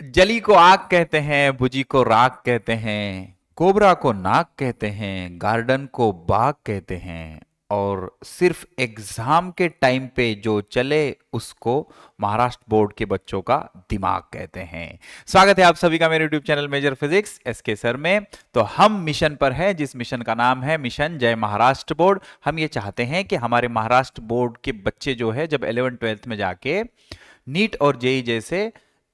जली को आग कहते हैं, भुजी को राख कहते हैं, कोबरा को नाक कहते हैं, गार्डन को बाग कहते हैं, और सिर्फ एग्जाम के टाइम पे जो चले उसको महाराष्ट्र बोर्ड के बच्चों का दिमाग कहते हैं। स्वागत है आप सभी का मेरे YouTube channel major physics SK sir में। तो हम मिशन पर हैं, जिस मिशन का नाम है मिशन जय महाराष्ट्र बोर्ड। हम ये चाहते हैं कि हमारे महाराष्ट्र बोर्ड के बच्चे जो है जब 11th-12th में जाके नीट और जेई जैसे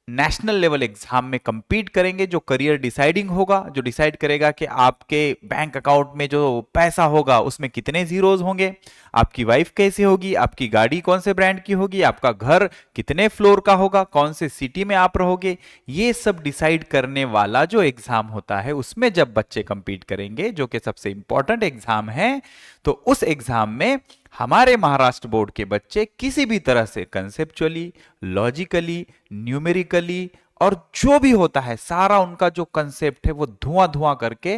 नेशनल लेवल एग्जाम में compete करेंगे, जो करियर डिसाइडिंग होगा, जो डिसाइड करेगा कि आपके बैंक अकाउंट में जो पैसा होगा उसमें कितने जीरोज होंगे, आपकी वाइफ कैसी होगी, आपकी गाड़ी कौन से ब्रांड की होगी, आपका घर कितने फ्लोर का होगा, कौन से सिटी में आप रहोगे, ये सब डिसाइड करने वाला जो एग्जाम होता है उसमें जब बच्चे compete करेंगे, जो कि सबसे इंपॉर्टेंट एग्जाम है, तो उस एग्जाम में हमारे महाराष्ट्र बोर्ड के बच्चे किसी भी तरह से कंसेप्चुअली, लॉजिकली, न्यूमेरिकली और जो भी होता है सारा उनका जो कंसेप्ट है वो धुआं धुआं करके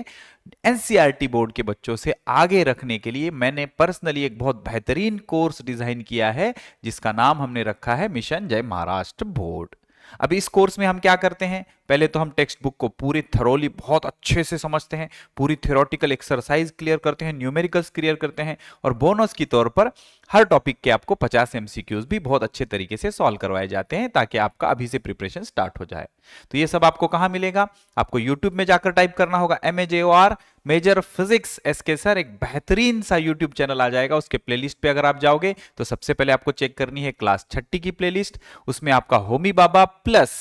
एनसीईआरटी बोर्ड के बच्चों से आगे रखने के लिए मैंने पर्सनली एक बहुत बेहतरीन कोर्स डिजाइन किया है, जिसका नाम हमने रखा है मिशन जय महाराष्ट्र बोर्ड। अब इस कोर्स में हम क्या करते हैं, पहले तो हम टेक्स्ट बुक को पूरी थरोली बहुत अच्छे से समझते हैं, पूरी थ्योरेटिकल एक्सरसाइज क्लियर करते हैं, न्यूमेरिकल्स क्लियर करते हैं, और बोनस की तौर पर हर टॉपिक के आपको 50 एमसीक्यूज भी बहुत अच्छे तरीके से सॉल्व करवाए जाते हैं, ताकि आपका अभी से प्रिपरेशन स्टार्ट हो जाए। तो ये सब आपको कहां मिलेगा, आपको यूट्यूब में जाकर टाइप करना होगा MAJOR major physics SK sir, एक बेहतरीन सा यूट्यूब चैनल आ जाएगा। उसके प्लेलिस्ट पे अगर आप जाओगे तो सबसे पहले आपको चेक करनी है क्लास 6 की प्लेलिस्ट, उसमें आपका होमी बाबा प्लस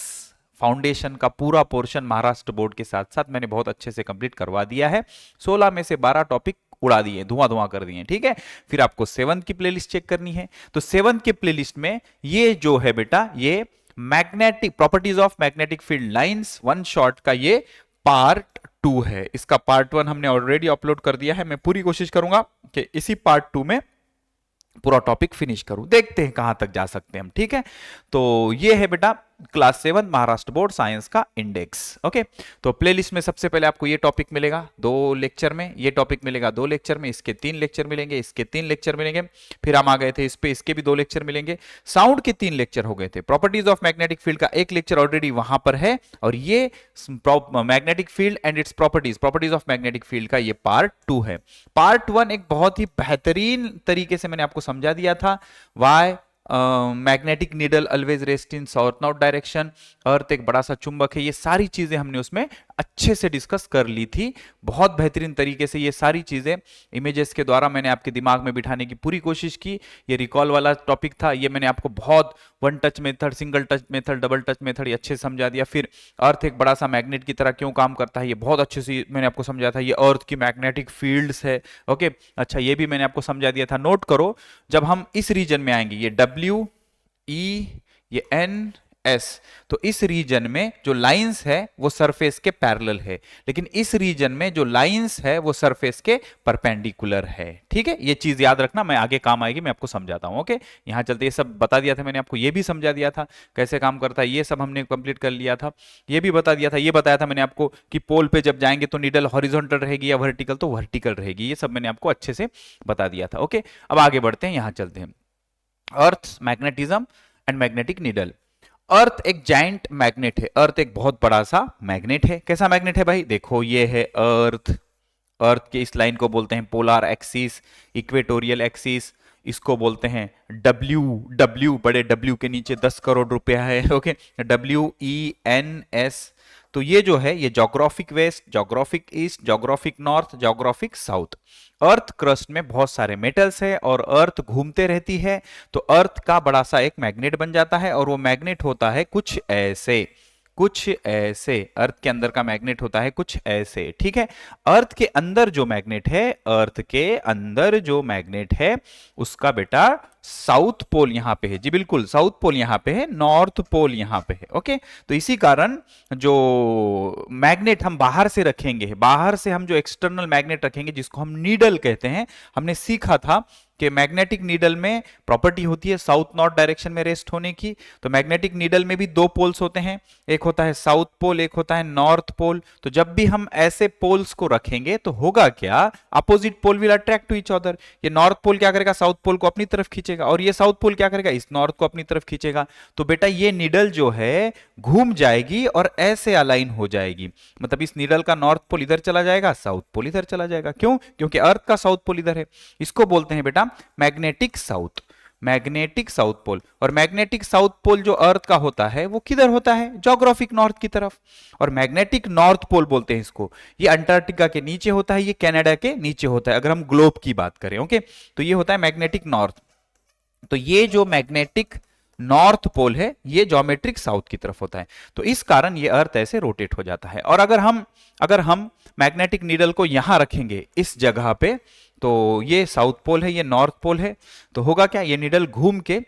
फाउंडेशन का पूरा पोर्शन महाराष्ट्र बोर्ड के साथ साथ मैंने बहुत अच्छे से कंप्लीट करवा दिया है। 16 में से 12 टॉपिक उड़ा दिए, धुआं धुआं कर दिए, ठीक है। फिर आपको 7th की प्लेलिस्ट चेक करनी है, तो 7th के प्लेलिस्ट में ये जो है बेटा, ये magnetic properties of magnetic field lines one shot का ये पार्ट 2 है। इसका पार्ट 1 हमने ऑलरेडी अपलोड कर दिया है। मैं पूरी कोशिश करूंगा कि इसी पार्ट 2 में पूरा टॉपिक फिनिश करूं, देखते हैं कहां तक जा सकते हैं हम, ठीक है। तो ये है बेटा क्लास 7 महाराष्ट्र बोर्ड साइंस का इंडेक्स। ओके, तो प्लेलिस्ट में सबसे पहले आपको ये टॉपिक मिलेगा 2 लेक्चर में, ये टॉपिक मिलेगा 2 लेक्चर में, इसके 3 लेक्चर मिलेंगे, इसके 3 लेक्चर मिलेंगे, फिर हम आ गए थे इस पे, इसके भी 2 लेक्चर मिलेंगे, साउंड के 3 लेक्चर हो गए थे, प्रॉपर्टीज ऑफ मैग्नेटिक फील्ड का 1 लेक्चर ऑलरेडी वहां पर है, और ये magnetic field and its properties of magnetic field का ये पार्ट 2 है। पार्ट 1 एक बहुत ही बेहतरीन तरीके से मैंने आपको समझा दिया था, why magnetic needle always rest in south north direction, earth एक बड़ा सा चुंबक है, ये सारी चीजें हमने उसमें अच्छे से डिस्कस कर ली थी। बहुत बेहतरीन तरीके से ये सारी चीजें इमेजेस के द्वारा मैंने आपके दिमाग में बिठाने की पूरी कोशिश की। ये रिकॉल वाला टॉपिक था, ये मैंने आपको बहुत one touch method, single touch method, double touch method ये अच्छे से समझा दिया। फिर अर्थ एक बड़ा सा मैग्नेट की तरह क्यों काम करता है, ये बहुत अच्छे से मैंने आपको समझा था। ये अर्थ की मैग्नेटिक फील्ड्स है, ओके। अच्छा, ये भी मैंने आपको समझा दिया था। नोट करो, जब हम इस रीजन में आएंगे, ये WE, ये NS, तो इस रीजन में जो लाइंस है वो सरफेस के पैरेलल है, लेकिन इस रीजन में जो लाइंस है वो सरफेस के परपेंडिकुलर है, ठीक है। ये चीज याद रखना, मैं आगे काम आएगी, मैं आपको समझाता हूं, ओके। यहां चलते, ये सब बता दिया था मैंने आपको, ये भी समझा दिया था कैसे काम करता है, ये सब हमने कंप्लीट कर लिया था। ये भी बता दिया था, ये बताया था मैंने आपको कि पोल पे जब जाएंगे तो नीडल हॉरिजॉन्टल रहेगी या वर्टिकल, तो वर्टिकल रहेगी, ये सब मैंने आपको अच्छे से बता दिया था, ओके। अब आगे बढ़ते हैं, यहां चलते हैं। अर्थ मैग्नेटिज्म एंड मैग्नेटिक नीडल। अर्थ एक जाइंट मैग्नेट है, अर्थ एक बहुत बड़ा सा मैग्नेट है। कैसा मैग्नेट है भाई, देखो ये है अर्थ, अर्थ के इस लाइन को बोलते हैं पोलर एक्सिस, इक्वेटोरियल एक्सिस, इसको बोलते हैं डब्ल्यू, डब्ल्यू बड़े डब्ल्यू के नीचे 10 करोड़ रुपया है, ओके, WENS। तो ये जो है ये geographic west, geographic east, geographic north, geographic south. Earth crust में बहुत सारे मेटल्स है और अर्थ घूमते रहती है, तो अर्थ का बड़ा सा एक मैग्नेट बन जाता है, और वो मैग्नेट होता है कुछ ऐसे, कुछ ऐसे। अर्थ के अंदर का मैग्नेट होता है कुछ ऐसे, ठीक है। अर्थ के अंदर जो मैग्नेट है, अर्थ के अंदर जो मैग्नेट है उसका बेटा साउथ पोल यहां पे है, जी बिल्कुल, साउथ पोल यहां पे है, नॉर्थ पोल यहां पे है, ओके। तो इसी कारण जो मैग्नेट हम बाहर से रखेंगे, बाहर से हम जो एक्सटर्नल मैग्नेट रखेंगे जिसको हम नीडल कहते हैं, हमने सीखा था कि मैग्नेटिक नीडल में प्रॉपर्टी होती है साउथ नॉर्थ डायरेक्शन में रेस्ट होने की। तो मैग्नेटिक नीडल में भी दो पोल्स होते हैं, एक होता है साउथ पोल, एक होता है नॉर्थ पोल। तो जब भी हम ऐसे पोल्स को रखेंगे तो होगा क्या, opposite pole will attract to each other. ये नॉर्थ पोल क्या करेगा, साउथ पोल को अपनी तरफ खींचेगा, और ये साउथ पोल क्या करेगा, इस नॉर्थ को अपनी तरफ खींचेगा। तो बेटा ये नीडल जो है घूम जाएगी और ऐसे अलाइन हो जाएगी, मतलब इस नीडल का नॉर्थ पोल इधर चला जाएगा, साउथ पोल इधर चला जाएगा। क्यों, क्योंकि अर्थ का साउथ पोल इधर है। इसको बोलते हैं बेटा magnetic south, magnetic south pole. और मैग्नेटिक साउथ पोल जो अर्थ का होता है वो किधर होता है, ज्योग्राफिक नॉर्थ की तरफ। और मैग्नेटिक नॉर्थ पोल बोलते हैं इसको, ये अंटार्कटिका के नीचे होता है, ये कनाडा के नीचे होता है, अगर हम ग्लोब की बात करें। ओके, तो ये होता है मैग्नेटिक नॉर्थ। तो ये जो मैग्नेटिक नॉर्थ पोल है ये ज्योमेट्रिक साउथ की तरफ होता है। तो इस कारण ये अर्थ ऐसे रोटेट हो जाता है। और अगर हम मैग्नेटिक नीडल को यहां रखेंगे इस जगह पे, तो ये साउथ पोल है, ये नॉर्थ पोल है, तो होगा क्या, ये नीडल घूम के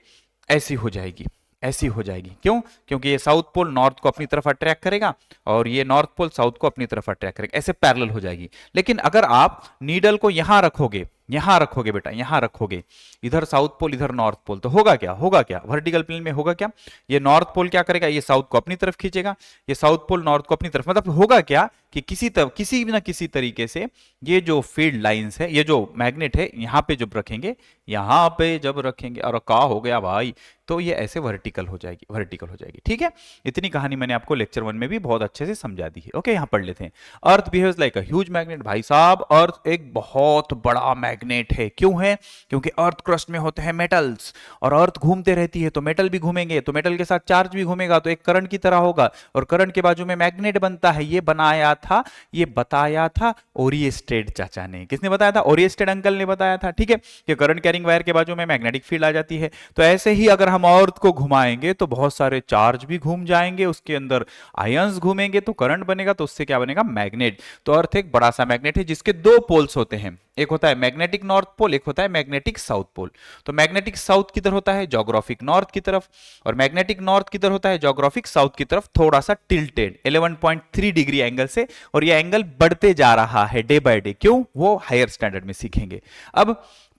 ऐसी हो जाएगी, ऐसी हो जाएगी। क्यों, क्योंकि ये साउथ पोल नॉर्थ को अपनी तरफ अट्रैक्ट करेगा और ये नॉर्थ पोल साउथ को अपनी तरफ अट्रैक्ट करेगा, ऐसे पैरेलल हो जाएगी। लेकिन अगर आप नीडल को यहां रखोगे, यहां रखोगे बेटा, यहां रखोगे, इधर साउथ पोल इधर नॉर्थ पोल, तो होगा क्या, होगा क्या, वर्टिकल प्लेन में होगा क्या, ये नॉर्थ पोल क्या करेगा, ये साउथ को अपनी तरफ खींचेगा, ये साउथ पोल नॉर्थ को अपनी तरफ, मतलब होगा क्या कि किसी ना किसी तरीके से ये जो फील्ड लाइंस है, ये जो मैग्नेट है, यहां पे जब रखेंगे, यहां पे जब रखेंगे, और का हो गया भाई, तो ये ऐसे वर्टिकल हो जाएगी, वर्टिकल हो जाएगी। ठीक है, इतनी कहानी मैंने आपको लेक्चर 1 में भी बहुत अच्छे से समझा दी है। ओके, यहां पढ़ लेते हैं। Earth behaves like a huge magnet. भाई साहब, अर्थ एक बहुत बड़ा मैग्नेट है। क्यों है, क्योंकि अर्थ क्रस्ट में होते हैं मेटल्स, और अर्थ घूमते रहती है तो मेटल भी घूमेंगे, तो मेटल के साथ चार्ज भी घूमेगा, तो एक करंट की तरह होगा, और करंट के बाजू में मैग्नेट बनता है। ये बनाया था, ये बताया था ओरिएस्टेड चाचा ने। किसने बताया था, ओरिएस्टेड अंकल ने बताया था। ठीक है, कि करंट कैरिंग वायर के बाजू में मैग्नेटिक फील्ड आ जाती है। तो ऐसे ही अगर हम अर्थ को घुमाएंगे तो बहुत सारे चार्ज भी घूम जाएंगे, उसके अंदर आयंस घूमेंगे, तो करंट बनेगा, तो उससे क्या बनेगा, मैग्नेट। तो अर्थ एक बड़ा सा मैग्नेट है जिसके दो पोल्स होते हैं, एक होता है मैग्नेटिक नॉर्थ पोल, एक होता है मैग्नेटिक साउथ पोल। तो मैग्नेटिक साउथ किधर होता है, ज्योग्राफिक नॉर्थ की तरफ, और मैग्नेटिक नॉर्थ किधर होता है, ज्योग्राफिक साउथ की तरफ, थोड़ा सा टिल्टेड 11.3 डिग्री एंगल से। और ये एंगल बढ़ते जा रहा है डे बाय डे। क्यों, वो हायर स्टैंडर्ड में सीखेंगे। अब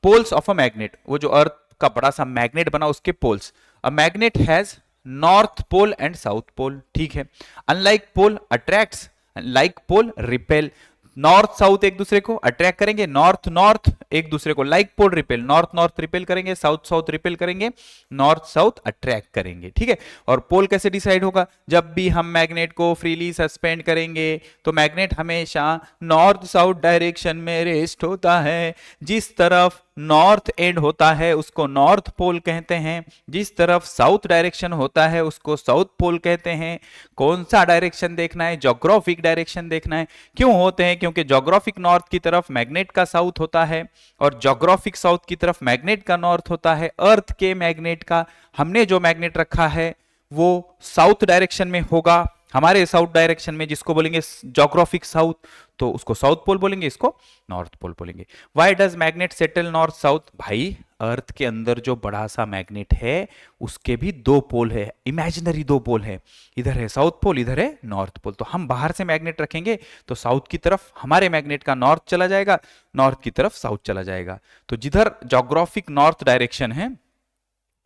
पोल्स ऑफ अ मैग्नेट, वो जो अर्थ का बड़ा सा मैग्नेट बना उसके poles. A magnet has north pole and south pole. ठीक है, unlike pole attracts, like pole repel. North south एक दूसरे को अट्रैक्ट करेंगे, नॉर्थ नॉर्थ एक दूसरे को, like pole repel, north north repel करेंगे, साउथ साउथ रिपेल करेंगे, नॉर्थ साउथ अट्रैक्ट करेंगे। ठीक है, और पोल कैसे डिसाइड होगा, जब भी हम मैग्नेट को फ्रीली सस्पेंड करेंगे तो मैग्नेट हमेशा नॉर्थ साउथ डायरेक्शन में रेस्ट होता है। जिस तरफ नॉर्थ एंड होता है उसको नॉर्थ पोल कहते हैं, जिस तरफ साउथ डायरेक्शन होता है उसको साउथ पोल कहते हैं। कौन सा डायरेक्शन देखना है, ज्योग्राफिक डायरेक्शन देखना है। क्यों होते हैं, क्योंकि ज्योग्राफिक नॉर्थ की तरफ मैग्नेट का साउथ होता है और ज्योग्राफिक साउथ की तरफ मैग्नेट का नॉर्थ होता है। अर्थ के मैग्नेट का, हमने जो मैग्नेट रखा है वो साउथ डायरेक्शन में होगा, हमारे साउथ डायरेक्शन में, जिसको बोलेंगे ज्योग्राफिक साउथ, तो उसको साउथ पोल बोलेंगे, इसको नॉर्थ पोल बोलेंगे। Why does magnet settle north south. भाई अर्थ के अंदर जो बड़ा सा मैग्नेट है उसके भी दो पोल है, इमेजिनरी दो पोल है, इधर है साउथ पोल, इधर है नॉर्थ पोल। तो हम बाहर से मैग्नेट रखेंगे तो साउथ की तरफ हमारे मैग्नेट का नॉर्थ चला जाएगा, नॉर्थ की तरफ साउथ चला जाएगा। तो जिधर ज्योग्राफिक नॉर्थ डायरेक्शन है,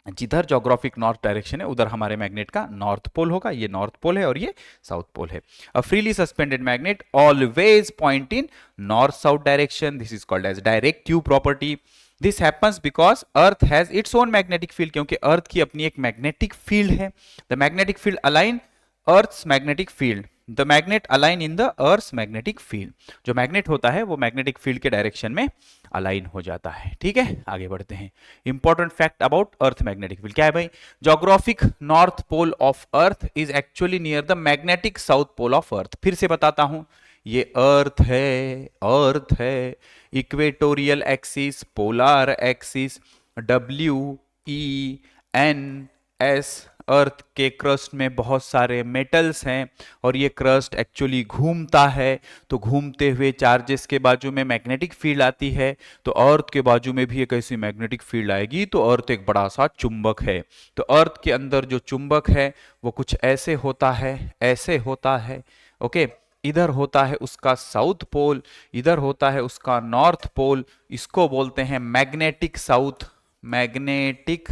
जिधर ज्योग्राफिक नॉर्थ डायरेक्शन है उधर हमारे मैग्नेट का नॉर्थ पोल होगा। ये नॉर्थ पोल है और ये साउथ पोल है। A freely suspended magnet always point in north south direction, this is called as directive property. This happens because earth has its own magnetic field, क्योंकि अर्थ की अपनी एक मैग्नेटिक फील्ड है। The magnetic field align earth's magnetic field, the magnet align in the earth's magnetic field. जो magnet होता है वो magnetic field के डायरेक्शन में अलाइन हो जाता है। ठीक है, आगे बढ़ते हैं। Important fact about earth magnetic field क्या है भाई, geographic north pole of earth is actually near the magnetic south pole of earth. फिर से बताता हूं, ये अर्थ है, अर्थ है, equatorial axis, polar axis, WENS। Earth के क्रस्ट में बहुत सारे मेटल्स हैं और ये क्रस्ट एक्चुअली घूमता है, तो घूमते हुए चार्जेस के बाजू में मैग्नेटिक फील्ड आती है। तो अर्थ के बाजू में भी एक ऐसी मैग्नेटिक फील्ड आएगी, तो अर्थ एक बड़ा सा चुंबक है। तो अर्थ के अंदर जो चुंबक है वो कुछ ऐसे होता है, ऐसे होता है। ओके, इधर होता है उसका साउथ पोल, इधर होता है उसका नॉर्थ पोल। इसको बोलते हैं magnetic south, magnetic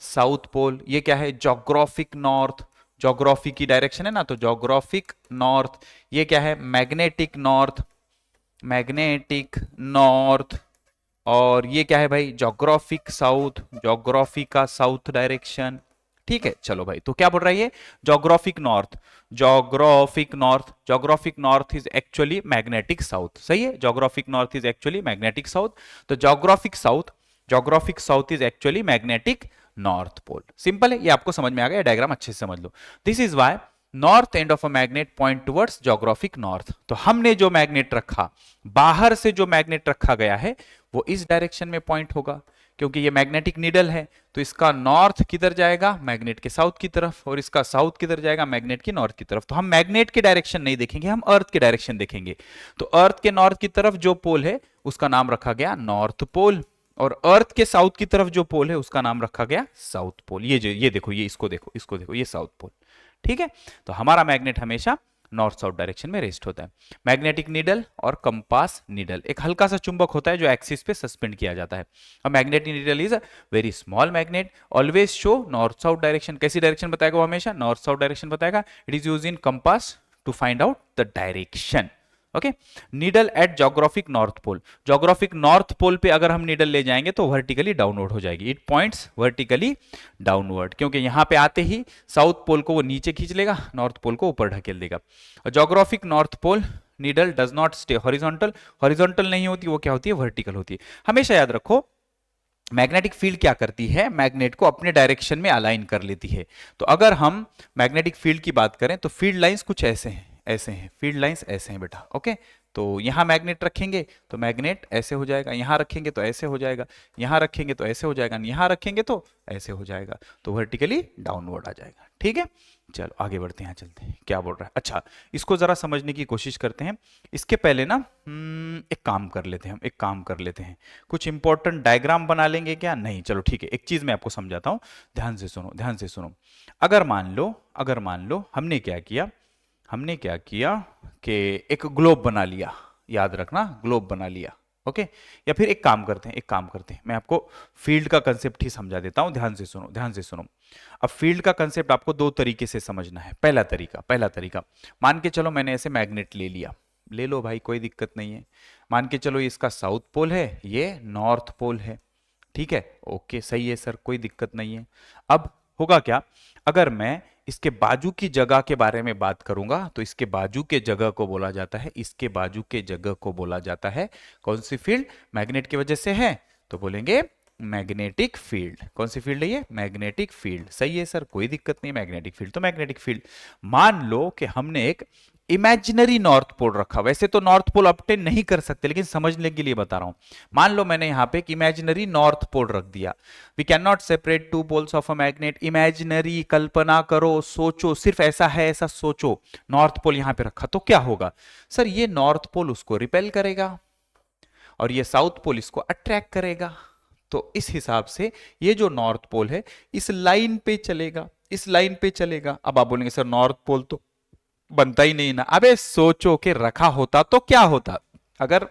south pole. ये क्या है? जोग्राफिक नॉर्थ, जोग्राफी की डायरेक्शन है ना, तो जोग्राफिक नॉर्थ। ये क्या है? Magnetic north, magnetic north. और ये क्या है भाई? जोग्राफिक साउथ, जोग्राफी का साउथ डायरेक्शन। ठीक है, चलो भाई, तो क्या बोल रहा है ये? Geographic north, geographic north, geographic north is actually magnetic south. सही है, geographic north is actually magnetic south. तो geographic south, geographic south is actually magnetic north pole. Simple है, ये आपको समझ में आ गया, डायग्राम अच्छे से समझ लो। This is why north end of a magnet point towards geographic north. तो हमने जो मैग्नेट रखा, बाहर से जो मैग्नेट रखा गया है, वो इस डायरेक्शन में पॉइंट होगा, क्योंकि ये मैग्नेटिक नीडल है। तो इसका नॉर्थ किधर जाएगा? मैग्नेट के साउथ की तरफ। और इसका साउथ किधर जाएगा? मैग्नेट की नॉर्थ की तरफ। तो हम मैग्नेट के डायरेक्शन नहीं देखेंगे, हम अर्थ के डायरेक्शन देखेंगे। तो अर्थ के नॉर्थ की तरफ जो पोल है उसका नाम रखा गया नॉर्थ पोल, और अर्थ के साउथ की तरफ जो पोल है उसका नाम रखा गया साउथ पोल। ये देखो, ये इसको देखो, इसको देखो, ये साउथ पोल। ठीक है, तो हमारा मैग्नेट हमेशा नॉर्थ साउथ डायरेक्शन में रेस्ट होता है। मैग्नेटिक नीडल और कंपास नीडल, एक हल्का सा चुंबक होता है जो एक्सिस पे सस्पेंड किया जाता है। और magnetic needle is a very small magnet, always show north south direction. कैसी डायरेक्शन बताएगा वो? हमेशा नॉर्थ साउथ डायरेक्शन बताएगा। It is use in compass to find out the direction. Okay, needle at geographic north pole, geographic north pole पे अगर हम needle ले जाएंगे तो वर्टिकली डाउनवर्ड हो जाएगी। इट पॉइंट्स वर्टिकली डाउनवर्ड, क्योंकि यहां पे आते ही साउथ पोल को वो नीचे खींच लेगा, नॉर्थ पोल को ऊपर ढकेल देगा। Geographic north pole needle does not stay horizontal, horizontal नहीं होती, वो क्या होती है? वर्टिकल होती है। हमेशा याद रखो, मैग्नेटिक फील्ड क्या करती है? मैग्नेट को अपने डायरेक्शन में अलाइन कर लेती है। तो अगर हम मैग्नेटिक फील्ड की बात करें तो फील्ड लाइंस कुछ ऐसे हैं, ऐसे हैं, फील्ड लाइंस ऐसे हैं बेटा। ओके, तो यहां मैग्नेट रखेंगे तो मैग्नेट ऐसे हो जाएगा, यहां रखेंगे तो ऐसे हो जाएगा, यहां रखेंगे तो ऐसे हो जाएगा, यहां रखेंगे तो ऐसे हो जाएगा, तो वर्टिकली डाउनवर्ड आ जाएगा। ठीक है, चलो आगे बढ़ते हैं, चलते हैं क्या बोल रहा है। अच्छा, इसको जरा समझने की कोशिश करते हैं। इसके पहले ना एक काम कर लेते हैं, हम एक काम कर लेते हैं, कुछ इंपॉर्टेंट डायग्राम बना लेंगे क्या? नहीं, चलो ठीक है, एक चीज मैं आपको समझाता हूं, ध्यान से सुनो, ध्यान से सुनो। अगर मान लो, अगर मान लो हमने क्या किया, हमने क्या किया कि एक ग्लोब बना लिया, याद रखना, ग्लोब बना लिया। ओके, या फिर एक काम करते हैं, एक काम करते हैं, मैं आपको फील्ड का कंसेप्ट ही समझा देता हूं, ध्यान से सुनो, ध्यान से सुनो। अब फील्ड का कंसेप्ट आपको दो तरीके से समझना है। पहला तरीका, पहला तरीका, मान के चलो मैंने ऐसे मैग्नेट ले लिया, ले लो भाई, कोई दिक्कत नहीं है। मान के चलो ये इसका साउथ पोल है, ये नॉर्थ पोल है। ठीक है, ओके, सही है सर, कोई दिक्कत नहीं है। अब होगा क्या, अगर मैं इसके बाजू की जगह के बारे में बात करूंगा तो इसके बाजू के जगह को बोला जाता है, इसके बाजू के जगह को बोला जाता है कौन सी फील्ड? मैग्नेट की वजह से है तो बोलेंगे मैग्नेटिक फील्ड। कौन सी फील्ड है ये? Magnetic field. सही है सर, कोई दिक्कत नहीं, मैग्नेटिक फील्ड तो मैग्नेटिक फील्ड। मान लो कि हमने एक इमेजिनरी नॉर्थ पोल रखा, वैसे तो नॉर्थ पोल ऑब्टेन नहीं कर सकते, लेकिन समझने के लिए बता रहा हूं। मान लो मैंने यहां पे एक इमेजिनरी नॉर्थ पोल रख दिया। We can not separate two poles of a magnet. Imaginary, कल्पना करो, सोचो, सिर्फ ऐसा है, ऐसा सोचो। नॉर्थ पोल यहां पे रखा तो क्या होगा? सर ये नॉर्थ पोल उसको रिपेल करेगा और ये साउथ पोल इसको अट्रैक्ट करेगा। तो इस हिसाब से ये जो नॉर्थ पोल है इस लाइन पे चलेगा, इस लाइन पे चलेगा। अब आप बोलेंगे सर नॉर्थ पोल तो बनता ही नहीं ना। अबे सोचो कि रखा होता तो क्या होता? अगर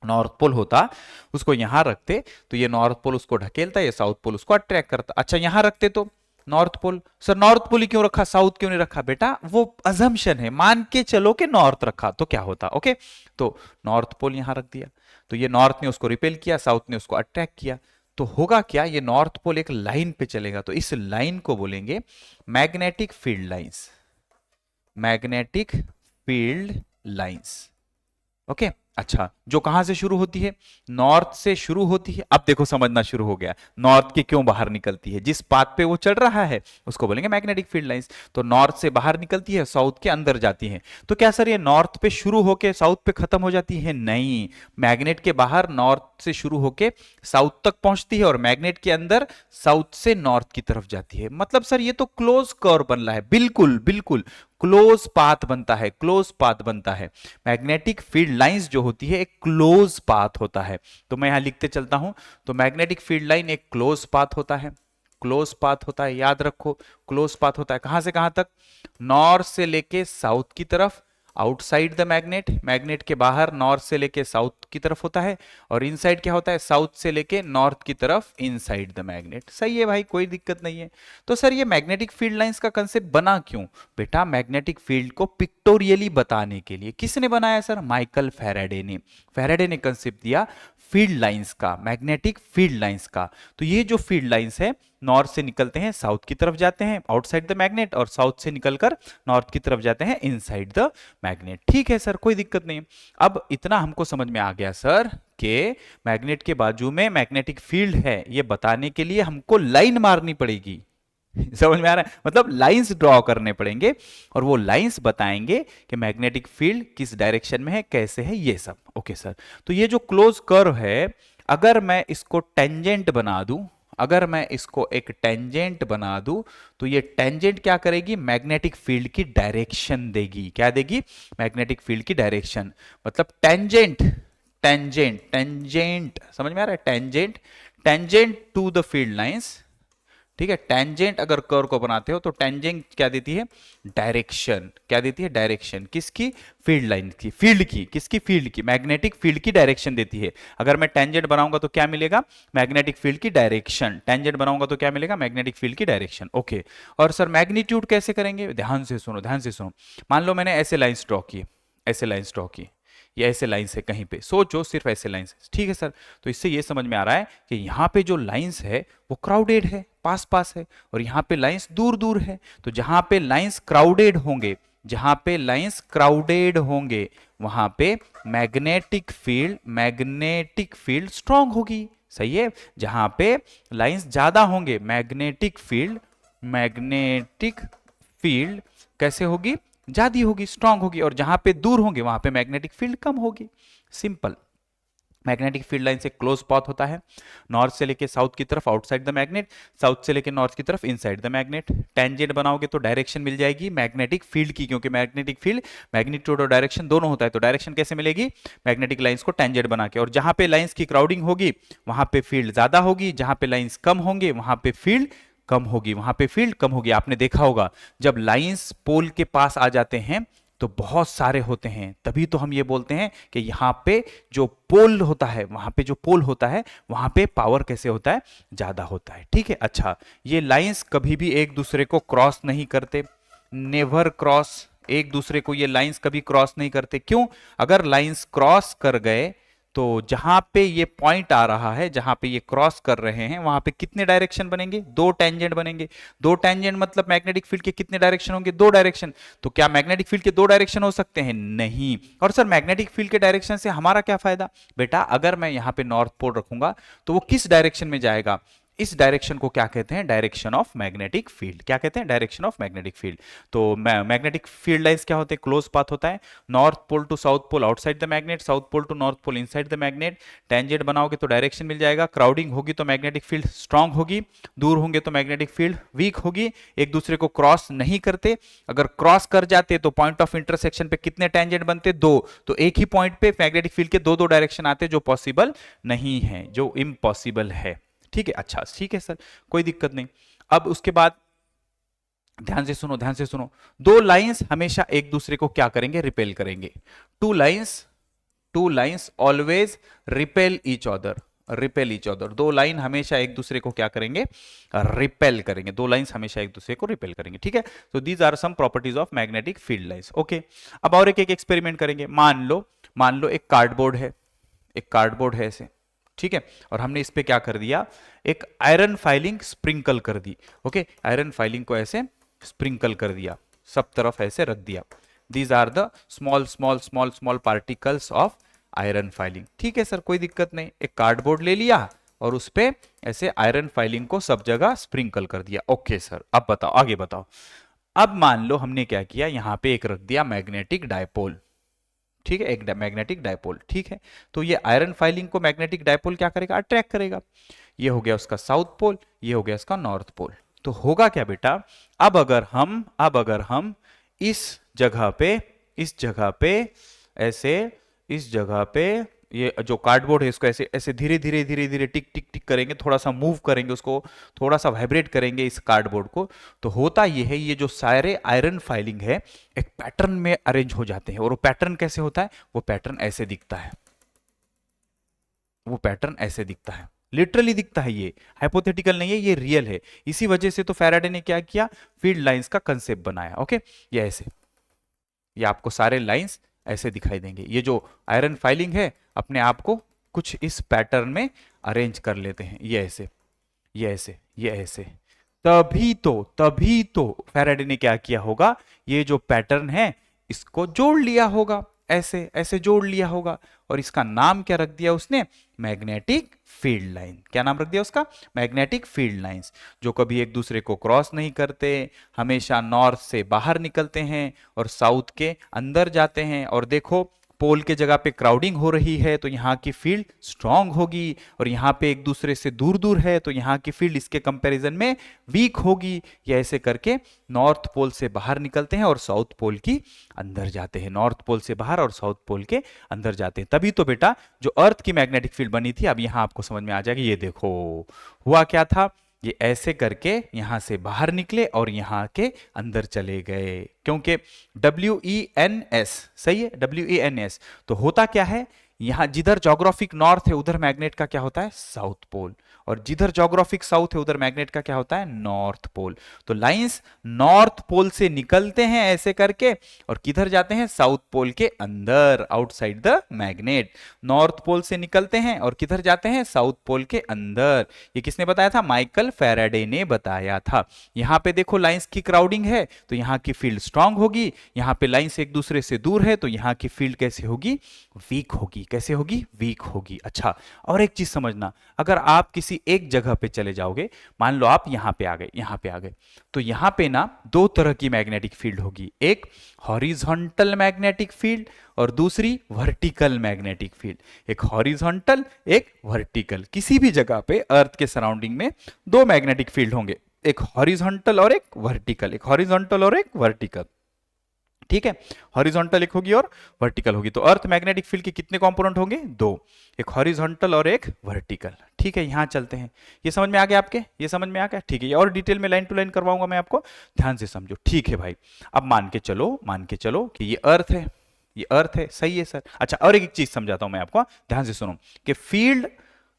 नॉर्थ पोल होता, उसको यहां रखते तो ये नॉर्थ पोल उसको ढकेलता, ये साउथ पोल उसको अट्रैक्ट करता। अच्छा, यहां रखते तो north pole, sir north pole ही क्यों रखा, साउथ क्यों नहीं रखा? बेटा वो अजम्पशन है, मान के चलो कि नॉर्थ रखा तो क्या होता। ओके, तो नॉर्थ पोल यहां रख दिया तो ये नॉर्थ ने उसको रिपेल किया, साउथ ने उसको अट्रैक्ट किया। तो होगा क्या, ये नॉर्थ पोल एक लाइन पे चलेगा, तो इस लाइन को बोलेंगे magnetic field lines, magnetic field lines. Okay, अच्छा, जो कहां से शुरू होती है? नॉर्थ से शुरू होती है। अब देखो समझना शुरू हो गया, नॉर्थ के क्यों बाहर निकलती है, जिस पाथ पे वो चल रहा है उसको बोलेंगे मैग्नेटिक फील्ड लाइंस। तो नॉर्थ से बाहर निकलती है, साउथ के अंदर जाती है। तो क्या सर ये नॉर्थ पे शुरू होके साउथ पे खत्म हो जाती है? नहीं, मैग्नेट के बाहर नॉर्थ से शुरू होके साउथ तक पहुंचती है और मैग्नेट के अंदर साउथ से नॉर्थ की तरफ जाती है। मतलब सर ये तो क्लोज कर्व बन रहा है, बिल्कुल बिल्कुल क्लोज पाथ बनता है, क्लोज पाथ बनता है। मैग्नेटिक फील्ड लाइंस जो होती है एक क्लोज पाथ होता है। तो मैं यहां लिखते चलता हूं, तो मैग्नेटिक फील्ड लाइन एक क्लोज पाथ होता है, क्लोज पाथ होता है, याद रखो, क्लोज पाथ होता है। कहां से कहां तक? नॉर्थ से लेके साउथ की तरफ आउटसाइड द मैग्नेट, मैग्नेट के बाहर नॉर्थ से लेके साउथ की तरफ होता है, और इनसाइड क्या होता है, साउथ से लेके नॉर्थ की तरफ इनसाइड द मैग्नेट। सही है भाई, कोई दिक्कत नहीं है। तो सर ये मैग्नेटिक फील्ड लाइंस का कंसेप्ट बना क्यों? बेटा मैग्नेटिक फील्ड को पिक्टोरियली बताने के लिए। किसने बनाया सर? माइकल फैराडे ने। फैराडे ने कंसेप्ट दिया फील्ड लाइंस का, मैग्नेटिक फील्ड लाइंस का। तो ये जो फील्ड लाइंस है, नॉर्थ से निकलते हैं साउथ की तरफ जाते हैं आउटसाइड द मैग्नेट, और साउथ से निकलकर नॉर्थ की तरफ जाते हैं इनसाइड द मैग्नेट। ठीक है सर, कोई दिक्कत नहीं। अब इतना हमको समझ में आ गया सर कि मैग्नेट के बाजू में मैग्नेटिक फील्ड है, ये बताने के लिए हमको लाइन मारनी पड़ेगी। समझ में आ रहा है? मतलब लाइंस ड्रॉ करने पड़ेंगे, और वो लाइंस बताएंगे कि मैग्नेटिक फील्ड किस डायरेक्शन में है, कैसे है, ये सब। ओके सर, तो ये जो क्लोज कर्व है, अगर मैं इसको टेंजेंट बना दूं, अगर मैं इसको एक टेंजेंट बना दूं, तो ये टेंजेंट क्या करेगी? मैग्नेटिक फील्ड की डायरेक्शन देगी। क्या देगी? मैग्नेटिक फील्ड की डायरेक्शन। मतलब टेंजेंट, टेंजेंट, टेंजेंट, समझ में आ रहा है? Tangent, tangent to the field lines. ठीक है, टेंजेंट अगर कर्व को बनाते हो तो टेंजेंट क्या देती है? डायरेक्शन। क्या देती है? डायरेक्शन। किसकी? फील्ड लाइन की, फील्ड की। किसकी? फील्ड की, मैग्नेटिक फील्ड की डायरेक्शन देती है। अगर मैं टेंजेंट बनाऊंगा तो क्या मिलेगा? मैग्नेटिक फील्ड की डायरेक्शन। टेंजेंट बनाऊंगा तो क्या मिलेगा? मैग्नेटिक फील्ड की डायरेक्शन। ओके, और सर मैग्नीट्यूड कैसे करेंगे? ध्यान से सुनो, ध्यान से सुनो। मान लो मैंने ऐसे लाइंस ड्रॉ की, ऐसे लाइंस ड्रॉ की, ये ऐसे लाइंस है, कहीं पे सोचो सिर्फ ऐसे लाइंस है। ठीक है सर, तो इससे ये समझ में आ रहा है कि यहाँ पे जो लाइंस है वो क्राउडेड है, पास पास है, और यहाँ पे लाइंस दूर दूर है। तो जहाँ पे लाइंस क्राउडेड होंगे, जहाँ पे लाइंस क्राउडेड होंगे, वहां पे magnetic field, magnetic field strong होगी। सही है। जहां पे लाइंस ज्यादा होंगे, मैग्नेटिक फील्ड, मैग्नेटिक फील्ड कैसे होगी? ज्यादा होगी, स्ट्रांग होगी। और जहां पे दूर होंगे वहां पे मैग्नेटिक फील्ड कम होगी। सिंपल। मैग्नेटिक फील्ड लाइन से क्लोज पाथ होता है, नॉर्थ से लेके साउथ की तरफ आउटसाइड द मैग्नेट, साउथ से लेके नॉर्थ की तरफ इनसाइड द मैग्नेट। टेंजेंट बनाओगे तो डायरेक्शन मिल जाएगी मैग्नेटिक फील्ड की, क्योंकि मैग्नेटिक फील्ड मैग्नीट्यूड और डायरेक्शन दोनों होता है। तो डायरेक्शन कैसे मिलेगी? मैग्नेटिक लाइंस को टेंजेंट बना के। और जहां पे लाइंस की क्राउडिंग होगी वहां पे फील्ड ज्यादा होगी, जहां पे लाइंस कम होंगे वहां पे फील्ड कम होगी, वहां पे फील्ड कम होगी। आपने देखा होगा जब लाइंस पोल के पास आ जाते हैं तो बहुत सारे होते हैं, तभी तो हम ये बोलते हैं कि यहाँ पे जो पोल होता है, वहां पे जो पोल होता है वहां पे पावर कैसे होता है? ज्यादा होता है। ठीक है, अच्छा, ये लाइंस कभी भी एक दूसरे को क्रॉस नहीं करते, नेवर क्रॉस। एक दूसरे को ये लाइंस कभी क्रॉस नहीं करते। क्यों? अगर लाइंस क्रॉस कर गए तो जहां पे ये पॉइंट आ रहा है, जहां पे ये क्रॉस कर रहे हैं, वहां पे कितने डायरेक्शन बनेंगे? दो टेंजेंट बनेंगे। दो टेंजेंट मतलब मैग्नेटिक फील्ड के कितने डायरेक्शन होंगे? दो डायरेक्शन। तो क्या मैग्नेटिक फील्ड के दो डायरेक्शन हो सकते हैं? नहीं। और सर मैग्नेटिक फील्ड के डायरेक्शन से हमारा क्या फायदा? बेटा अगर मैं यहां पे नॉर्थ पोल रखूंगा तो वो किस डायरेक्शन में जाएगा? इस डायरेक्शन को क्या कहते हैं? Direction of magnetic field. क्या कहते हैं? Direction of magnetic field. तो मैग्नेटिक फील्ड लाइंस क्या होते हैं? क्लोज पाथ होता है, north pole to south pole outside the magnet, south pole to north pole inside the magnet. Tangent बनाओगे तो डायरेक्शन मिल जाएगा, क्राउडिंग होगी तो मैग्नेटिक फील्ड स्ट्रांग होगी, दूर होंगे तो मैग्नेटिक फील्ड वीक होगी। एक दूसरे को क्रॉस नहीं करते, अगर क्रॉस कर जाते तो पॉइंट ऑफ इंटरसेक्शन पे कितने टेंजेंट बनते? दो। तो एक ही पॉइंट पे मैग्नेटिक फील्ड के दो दो डायरेक्शन आते, जो पॉसिबल नहीं है, जो इम्पॉसिबल है। ठीक है, अच्छा, ठीक है सर, कोई दिक्कत नहीं। अब उसके बाद ध्यान से सुनो, ध्यान से सुनो। दो लाइंस हमेशा एक दूसरे को क्या करेंगे? रिपेल करेंगे। Two lines always repel each other, repel each other. दो लाइन हमेशा एक दूसरे को क्या करेंगे? रिपेल करेंगे। दो लाइंस हमेशा एक दूसरे को रिपेल करेंगे। ठीक है, तो these are some properties of magnetic field lines. Okay, अब और एक एक्सपेरिमेंट करेंगे। मान लो एक कार्डबोर्ड है, एक कार्डबोर्ड है ऐसे, ठीक है, और हमने इस पे क्या कर दिया? एक आयरन फाइलिंग स्प्रिंकल कर दी। ओके, आयरन फाइलिंग को ऐसे स्प्रिंकल कर दिया, सब तरफ ऐसे रख दिया। These are the small small small small particles of iron filing. ठीक है सर, कोई दिक्कत नहीं। एक कार्डबोर्ड ले लिया और उस पे ऐसे आयरन फाइलिंग को सब जगह स्प्रिंकल कर दिया। ओके सर, अब बताओ, आगे बताओ। अब मान लो हमने क्या किया, यहां पे एक रख दिया मैग्नेटिक डायपोल। ठीक है, एक मैग्नेटिक डायपोल। ठीक है, तो ये आयरन फाइलिंग को मैग्नेटिक डायपोल क्या करेगा? अट्रैक्ट करेगा। ये हो गया उसका साउथ पोल, ये हो गया इसका नॉर्थ पोल। तो होगा क्या बेटा? अब अगर हम इस जगह पे ऐसे, इस जगह पे ये जो कार्डबोर्ड है इसको ऐसे ऐसे धीरे धीरे धीरे धीरे टिक टिक टिक करेंगे, थोड़ा सा मूव करेंगे उसको, थोड़ा सा वाइब्रेट करेंगे इस कार्डबोर्ड को, तो होता ये है, ये जो सारे आयरन फाइलिंग है एक पैटर्न में अरेंज हो जाते हैं। और वो पैटर्न कैसे होता है? वो पैटर्न ऐसे दिखता है, वो पैटर्न ऐसे दिखता है, लिटरली दिखता है, ये हाइपोथेटिकल नहीं है, ये रियल है। इसी वजह से तो फैराडे ने क्या किया, फील्ड लाइंस का कंसेप्ट बनाया। ओके, ये ऐसे, ये आपको सारे लाइंस ऐसे दिखाई देंगे। ये जो आयरन फाइलिंग है अपने आप को कुछ इस पैटर्न में अरेंज कर लेते हैं, ये ऐसे, ये ऐसे, ये ऐसे। तभी तो फैराडे ने क्या किया होगा, ये जो पैटर्न है इसको जोड़ लिया होगा, ऐसे ऐसे जोड़ लिया होगा, और इसका नाम क्या रख दिया उसने, मैग्नेटिक फील्ड लाइन। क्या नाम रख दिया उसका? मैग्नेटिक फील्ड लाइंस, जो कभी एक दूसरे को क्रॉस नहीं करते, हमेशा नॉर्थ से बाहर निकलते हैं और साउथ के अंदर जाते हैं। और देखो, पोल के जगह पे क्राउडिंग हो रही है तो यहाँ की फील्ड स्ट्रांग होगी, और यहाँ पे एक दूसरे से दूर दूर है तो यहाँ की फील्ड इसके कंपैरिजन में वीक होगी। ये ऐसे करके नॉर्थ पोल से बाहर निकलते हैं और साउथ पोल की अंदर जाते हैं, नॉर्थ पोल से बाहर और साउथ पोल के अंदर जाते हैं। तभी तो बेटा जो अर्थ की मैग्नेटिक फील्ड बनी थी, अब यहाँ आपको समझ में आ जाएगा। ये देखो हुआ क्या था, ये ऐसे करके यहां से बाहर निकले और यहां के अंदर चले गए, क्योंकि WENS, सही है, WENS। तो होता क्या है, यहां जिधर जोग्राफिक नॉर्थ है उधर मैग्नेट का क्या होता है, साउथ पोल, और जिधर जोग्राफिक साउथ है उधर मैग्नेट का क्या होता है, नॉर्थ पोल। तो लाइंस नॉर्थ पोल से निकलते हैं ऐसे करके और किधर जाते हैं, साउथ पोल के अंदर, outside the magnet. North pole से निकलते हैं और किधर जाते हैं, साउथ पोल के अंदर। ये किसने बताया था, माइकल फैराडे ने बताया था। यहां पे देखो लाइंस की क्राउडिंग है तो यहां की फील्ड स्ट्रांग होगी, यहां पे लाइंस एक दूसरे से दूर है तो यहां की फील्ड कैसे होगी, वीक होगी। कैसे होगी, वीक होगी। अच्छा, और एक चीज समझना, अगर आप किसी एक जगह पे चले जाओगे, मान लो आप यहां पे आ गए, यहां पे आ गए, तो यहां पे ना दो तरह की मैग्नेटिक फील्ड होगी, एक हॉरिजॉन्टल मैग्नेटिक फील्ड और दूसरी वर्टिकल मैग्नेटिक फील्ड। एक हॉरिजॉन्टल, एक वर्टिकल। किसी भी जगह पे अर्थ के सराउंडिंग में दो मैग्नेटिक फील्ड होंगे, एक हॉरिजॉन्टल और एक वर्टिकल, एक हॉरिजॉन्टल और एक वर्टिकल। ठीक है, हॉरिजॉन्टल एक होगी और वर्टिकल होगी। तो अर्थ मैग्नेटिक फील्ड के कितने कंपोनेंट होंगे, दो, एक हॉरिजॉन्टल और एक वर्टिकल। ठीक है, यहां चलते हैं। ये समझ में आ गया आपके, ये समझ में आ गया? ठीक है, ये और डिटेल में लाइन टू लाइन करवाऊंगा मैं आपको, ध्यान से समझो। ठीक है भाई, अब मान के चलो कि ये अर्थ है, ये अर्थ है, सही है सर। अच्छा, और एक चीज समझाता हूं मैं आपको, ध्यान से सुनो, कि फील्ड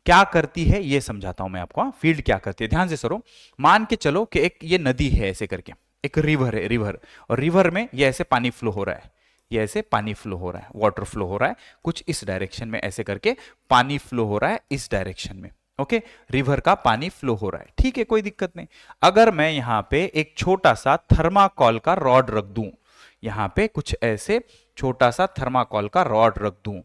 क्या करती है ये समझाता हूं मैं आपको। फील्ड क्या करती है, ध्यान से सुनो। मान के चलो कि एक ये नदी है, ऐसे करके एक रिवर है, रिवर, और रिवर में ये ऐसे पानी फ्लो हो रहा है, ये ऐसे पानी फ्लो हो रहा है, वाटर फ्लो हो रहा है कुछ इस डायरेक्शन में, ऐसे करके पानी फ्लो हो रहा है इस डायरेक्शन में। ओके, रिवर का पानी फ्लो हो रहा है, ठीक है, कोई दिक्कत नहीं। अगर मैं यहां पे एक छोटा सा थर्माकोल का रॉड रख दूं, यहां पे कुछ ऐसे छोटा सा थर्माकोल का रॉड रख दूं,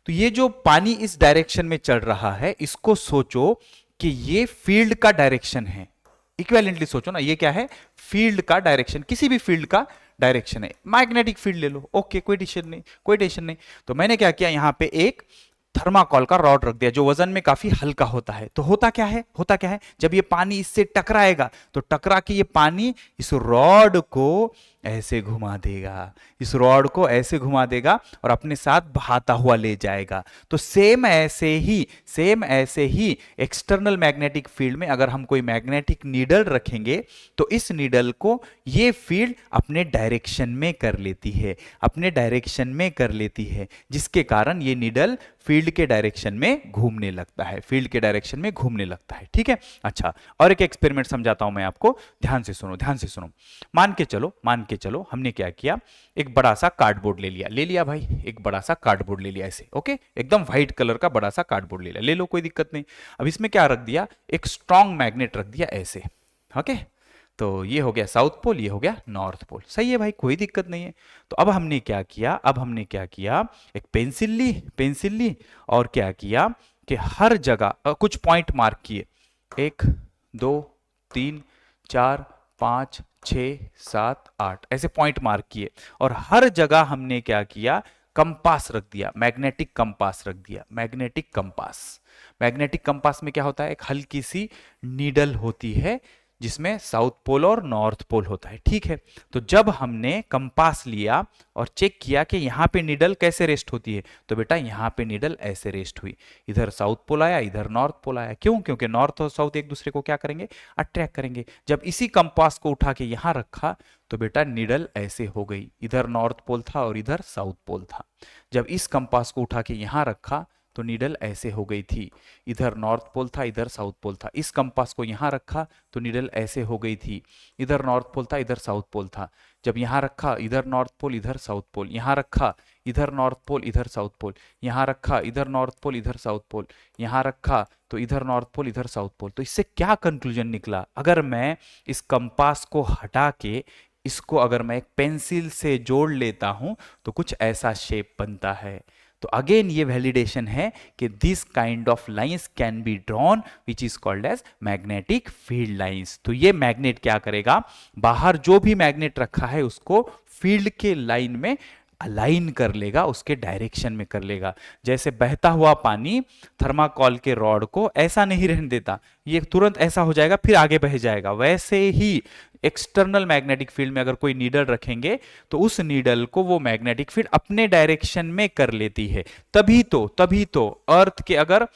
तो ये जो पानी इस डायरेक्शन में चल रहा है, इसको सोचो कि ये फील्ड का डायरेक्शन है। इक्विवेलेंटली सोचो ना, ये क्या है, फील्ड का डायरेक्शन, किसी भी फील्ड का डायरेक्शन है। मैग्नेटिक फील्ड ले लो, ओके, कोई टेंशन नहीं, कोई टेंशन नहीं। तो मैंने क्या किया, यहां पे एक थर्माकोल का रॉड रख दिया जो वजन में काफी हल्का होता है। तो होता क्या है, होता क्या है, जब ये पानी इससे टकराएगा तो टकरा के ये पानी इस रॉड को ऐसे घुमा देगा, इस रॉड को ऐसे घुमा देगा और अपने साथ बहाता हुआ ले जाएगा। तो सेम ऐसे ही एक्सटर्नल मैग्नेटिक फील्ड में अगर हम कोई मैग्नेटिक नीडल रखेंगे तो इस नीडल को ये फील्ड अपने डायरेक्शन में कर लेती है, अपने डायरेक्शन में कर लेती है, जिसके कारण ये नीडल फील्ड के डायरेक्शन में घूमने लगता है, फील्ड के डायरेक्शन में घूमने लगता है। ठीक है, अच्छा, और एक एक्सपेरिमेंट समझाता हूं मैं आपको, ध्यान से सुनो, ध्यान से सुनो। मान के चलो हमने क्या किया, एक बड़ा सा कार्डबोर्ड ले लिया भाई, एक बड़ा सा कार्डबोर्ड ले लिया ऐसे, ओके, एकदम व्हाइट कलर का बड़ा सा कार्डबोर्ड ले लिया, ले लो, कोई दिक्कत नहीं। अब इसमें क्या रख दिया, एक स्ट्रॉन्ग मैग्नेट रख दिया ऐसे, ओके। तो ये हो गया साउथ पोल, ये हो गया नॉर्थ पोल, सही है भाई, कोई दिक्कत नहीं है। तो अब हमने क्या किया, एक पेंसिल ली और क्या किया कि हर जगह कुछ पॉइंट मार्क किए, 1 2 3 4 5 6 7 8 ऐसे पॉइंट मार्क किए, और हर जगह हमने क्या किया, कंपास रख दिया, मैग्नेटिक कंपास रख दिया, मैग्नेटिक कंपास। मैग्नेटिक कंपास में क्या होता है, एक हल्की सी नीडल होती है जिसमें साउथ पोल और नॉर्थ पोल होता है। ठीक है, तो जब हमने कंपास लिया और चेक किया कि यहाँ पे नीडल कैसे रेस्ट होती है, तो बेटा यहाँ पे नीडल ऐसे रेस्ट हुई, इधर साउथ पोल आया, इधर नॉर्थ पोल आया। क्यों? क्योंकि नॉर्थ और साउथ एक दूसरे को क्या करेंगे, अट्रैक्ट करेंगे। जब इसी कंपास को उठा के यहाँ रखा तो बेटा नीडल ऐसे हो गई, इधर नॉर्थ पोल था और इधर साउथ पोल था। जब इस कंपास को उठा के यहाँ रखा तो नीडल ऐसे हो गई थी, इधर नॉर्थ पोल था, इधर साउथ पोल था। इस कंपास को यहाँ रखा तो नीडल ऐसे हो गई थी, इधर नॉर्थ पोल था, इधर साउथ पोल था। जब यहाँ रखा, इधर नॉर्थ पोल, इधर साउथ पोल, यहाँ रखा, इधर नॉर्थ पोल, इधर साउथ पोल, यहाँ रखा, इधर नॉर्थ पोल, इधर साउथ पोल, यहाँ रखा तो इधर नॉर्थ पोल, इधर साउथ पोल। तो इससे क्या कंक्लूजन निकला? अगर मैं इस कंपास को हटा के इसको अगर मैं एक पेंसिल से जोड़ लेता हूं तो कुछ ऐसा शेप बनता है। तो अगेन ये वैलिडेशन है कि this kind of lines can be drawn which is called as magnetic field lines. तो ये मैग्नेट क्या करेगा, बाहर जो भी मैग्नेट रखा है उसको फील्ड के लाइन में अलाइन कर लेगा, उसके डायरेक्शन में कर लेगा। जैसे बहता हुआ पानी थर्माकोल के रॉड को ऐसा नहीं रहने देता, ये तुरंत ऐसा हो जाएगा फिर आगे बह जाएगा, वैसे ही एक्सटर्नल मैग्नेटिक फील्ड में अगर कोई नीडल रखेंगे तो उस नीडल को वो मैग्नेटिक फील्ड अपने डायरेक्शन में कर लेती है। तभी तो अर्थ के अगर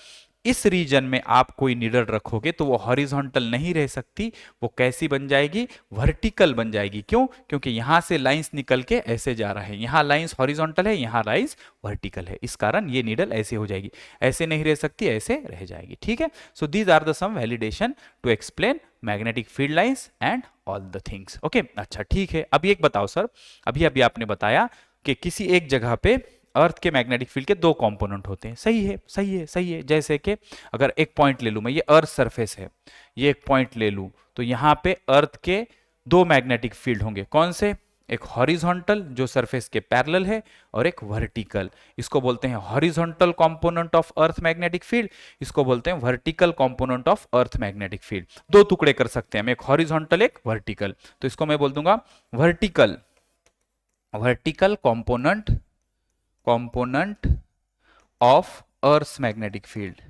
इस रीजन में आप कोई नीडल रखोगे तो वो हॉरिजॉन्टल नहीं रह सकती, वो कैसी बन जाएगी, वर्टिकल बन जाएगी। क्यों? क्योंकि यहां से लाइंस निकल के ऐसे जा रहा है, यहां लाइंस हॉरिजॉन्टल है, यहां लाइंस वर्टिकल है, इस कारण ये नीडल ऐसे हो जाएगी, ऐसे नहीं रह सकती, ऐसे रह जाएगी। ठीक है, so these are the some validation to explain magnetic field lines and all the things. Okay, अच्छा ठीक है। अभी एक बताओ सर, अभी अभी आपने बताया कि किसी एक जगह पे अर्थ के मैग्नेटिक फील्ड के दो कंपोनेंट होते हैं। सही है, सही है, सही है। जैसे कि अगर एक पॉइंट ले लूं मैं, ये अर्थ सरफेस है, ये एक पॉइंट ले लूं तो यहां पे अर्थ के दो मैग्नेटिक फील्ड होंगे। कौन से? एक हॉरिजॉन्टल जो सरफेस के पैरेलल है और एक वर्टिकल, इसको बोलते हैं horizontal component of earth magnetic field, इसको बोलते हैं vertical component of earth magnetic field. दो टुकड़े कर सकते हैं हम, एक हॉरिजॉन्टल एक वर्टिकल। तो इसको मैं बोल दूंगा vertical component of Earth's magnetic field,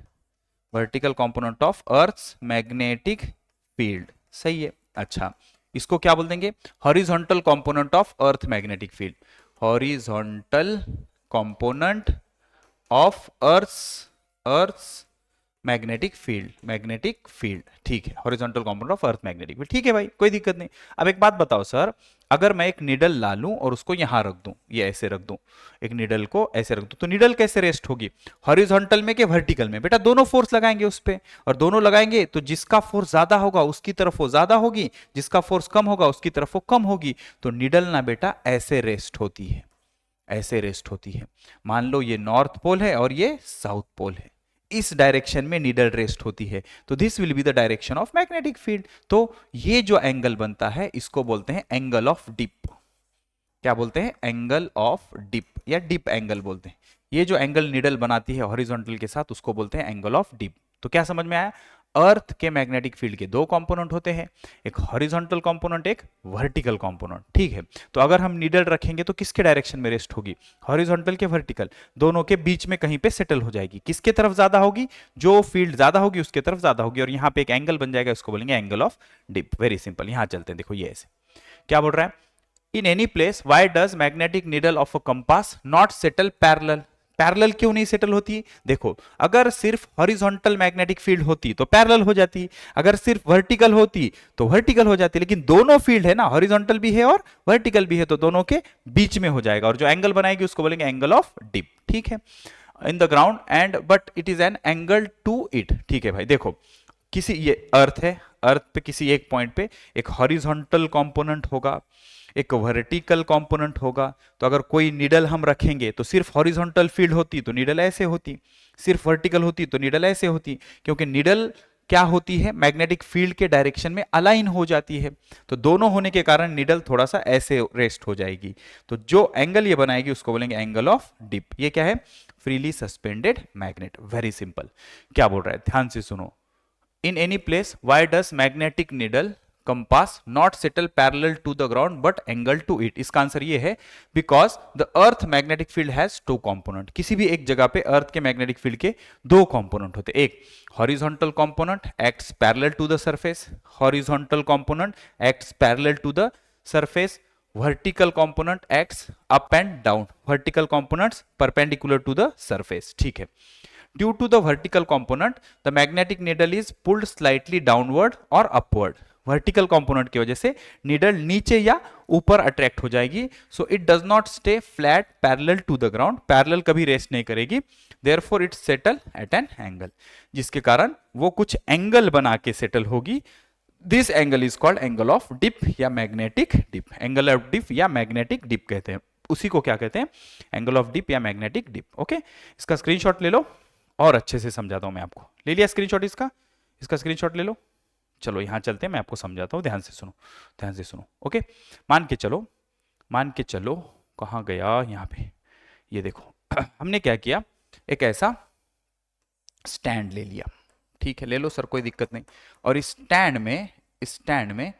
vertical component of Earth's magnetic field। सही है। अच्छा, इसको क्या बोल देंगे? Horizontal component of earth magnetic field, horizontal component of earth's magnetic field. ठीक है, horizontal component of earth magnetic field. ठीक है भाई, कोई दिक्कत नहीं। अब एक बात बताओ सर, अगर मैं एक निडल ला लूं और उसको यहां रख दूं, ये ऐसे रख दूं, एक निडल को ऐसे रख दूं, तो निडल कैसे रेस्ट होगी, हॉरिजॉन्टल में कि वर्टिकल में? बेटा दोनों फोर्स लगाएंगे उस पे, और दोनों लगाएंगे तो जिसका फोर्स ज्यादा होगा उसकी तरफ वो ज्यादा होगी, जिसका फोर्स कम होगा उसकी तरफ वो कम होगी। तो निडल ना बेटा ऐसे रेस्ट होती है, ऐसे रेस्ट होती है। मान लो ये नॉर्थ पोल है और ये साउथ पोल है, इस डायरेक्शन में नीडल रेस्ट होती है, तो this will be the direction of magnetic field. तो ये जो एंगल बनता है इसको बोलते हैं एंगल ऑफ डिप। क्या बोलते हैं? एंगल ऑफ डिप या डिप एंगल बोलते हैं। ये जो एंगल नीडल बनाती है हॉरिजॉन्टल के साथ उसको बोलते हैं एंगल ऑफ डिप। तो क्या समझ में आया? अर्थ के मैग्नेटिक फील्ड के दो कंपोनेंट होते हैं, एक हॉरिजॉन्टल कंपोनेंट, एक वर्टिकल कंपोनेंट। ठीक है, तो अगर हम नीडल रखेंगे तो किसके डायरेक्शन में रेस्ट होगी, हॉरिजॉन्टल के वर्टिकल, दोनों के बीच में कहीं पे सेटल हो जाएगी। किसके तरफ ज्यादा होगी? जो फील्ड ज्यादा होगी उसके तरफ ज्यादा होगी, और यहां पे एक एंगल बन जाएगा, इसको बोलेंगे angle of dip. Very simple. यहां चलते हैं, देखो ये ऐसे क्या बोल रहा है, इन any place why does magnetic needle of a compass not settle parallel. Parallel क्यों नहीं सेटल होती? देखो, अगर सिर्फ हॉरिजॉन्टल मैग्नेटिक फील्ड होती तो पैरेलल हो जाती, अगर सिर्फ वर्टिकल होती तो वर्टिकल हो जाती, लेकिन दोनों फील्ड है ना, हॉरिजॉन्टल भी है और वर्टिकल भी है, तो दोनों के बीच में हो जाएगा, और जो एंगल बनाएगी उसको बोलेंगे एंगल ऑफ डिप। ठीक है, in the ground and but it is an angle to it. ठीक है भाई, देखो किसी, ये अर्थ है, अर्थ पे किसी एक पॉइंट पे एक हॉरिजॉन्टल कंपोनेंट होगा, एक वर्टिकल कंपोनेंट होगा। तो अगर कोई नीडल हम रखेंगे तो सिर्फ हॉरिजॉन्टल फील्ड होती तो नीडल ऐसे होती, सिर्फ वर्टिकल होती तो नीडल ऐसे होती, क्योंकि नीडल क्या होती है, मैग्नेटिक फील्ड के डायरेक्शन में अलाइन हो जाती है। तो दोनों होने के कारण नीडल थोड़ा सा ऐसे रेस्ट हो जाएगी। तो जो एंगल ये बनाएगी उसको बोलेंगे एंगल ऑफ डिप। ये क्या है? Freely suspended magnet. Very simple. क्या बोल रहा है, ध्यान से सुनो। In any place why does magnetic needle compass not settle parallel to the ground but angle to it. इसका आंसर ये है because the earth magnetic field has two component. किसी भी एक जगह पे अर्थ के मैग्नेटिक फील्ड के दो कंपोनेंट होते, एक horizontal component acts parallel to the surface, horizontal component acts parallel to the surface, vertical component acts up and down, vertical components perpendicular to the surface. ठीक है, due to the vertical component the magnetic needle is pulled slightly downward और upward. Vertical component की वजह से needle नीचे या ऊपर attract हो जाएगी, so it does not stay flat parallel to the ground, parallel कभी रेस्ट नहीं करेगी, therefore it settle at an angle, जिसके कारण वो कुछ एंगल बना के सेटल होगी। This angle is called angle of dip या magnetic dip. Angle of dip या मैग्नेटिक डिप कहते हैं, उसी को क्या कहते हैं, एंगल ऑफ डिप या मैग्नेटिक डिप। ओके, इसका स्क्रीनशॉट ले लो और अच्छे से समझाता हूं मैं आपको। ले लिया स्क्रीनशॉट इसका स्क्रीनशॉट ले लो। चलो यहां चलते हैं, मैं आपको समझाता हूं, ध्यान से सुनो, ध्यान से सुनो। ओके, मान के चलो कहां गया, यहां पे, ये देखो हमने क्या किया, एक ऐसा स्टैंड ले लिया। ठीक है, ले लो सर, कोई दिक्कत नहीं। और इस स्टैंड में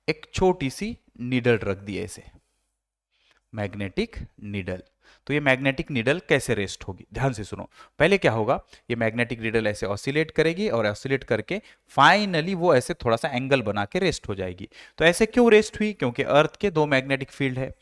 एक छोटी सी नीडल रख दी ऐसे, मैग्नेटिक नीडल। तो ये मैग्नेटिक नीडल कैसे रेस्ट होगी, ध्यान से सुनो। पहले क्या होगा, ये मैग्नेटिक नीडल ऐसे ऑसिलेट करेगी और ऑसिलेट करके फाइनली वो ऐसे थोड़ा सा एंगल बना के रेस्ट हो जाएगी। तो ऐसे क्यों रेस्ट हुई, क्योंकि अर्थ के दो मैग्नेटिक फील्ड है,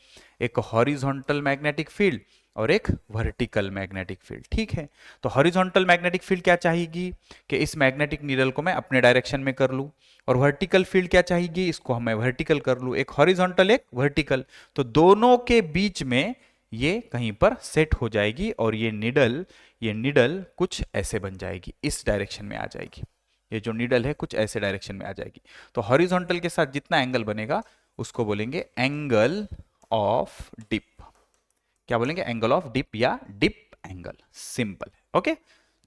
एक हॉरिजॉन्टल मैग्नेटिक फील्ड और एक वर्टिकल मैग्नेटिक फील्ड। ठीक है, तो हॉरिजॉन्टल मैग्नेटिक फील्ड क्या चाहेगी कि इस मैग्नेटिक नीडल को मैं अपने डायरेक्शन में कर लूं, और वर्टिकल फील्ड क्या चाहेगी, इसको मैं वर्टिकल कर लूं, एक हॉरिजॉन्टल एक वर्टिकल। तो दोनों के बीच में ये कहीं पर सेट हो जाएगी और ये नीडल कुछ ऐसे बन जाएगी, इस डायरेक्शन में आ जाएगी। ये जो नीडल है कुछ ऐसे डायरेक्शन में आ जाएगी। तो हॉरिजॉन्टल के साथ जितना एंगल बनेगा उसको बोलेंगे एंगल ऑफ डिप। क्या बोलेंगे, एंगल ऑफ डिप या डिप एंगल, सिंपल। ओके,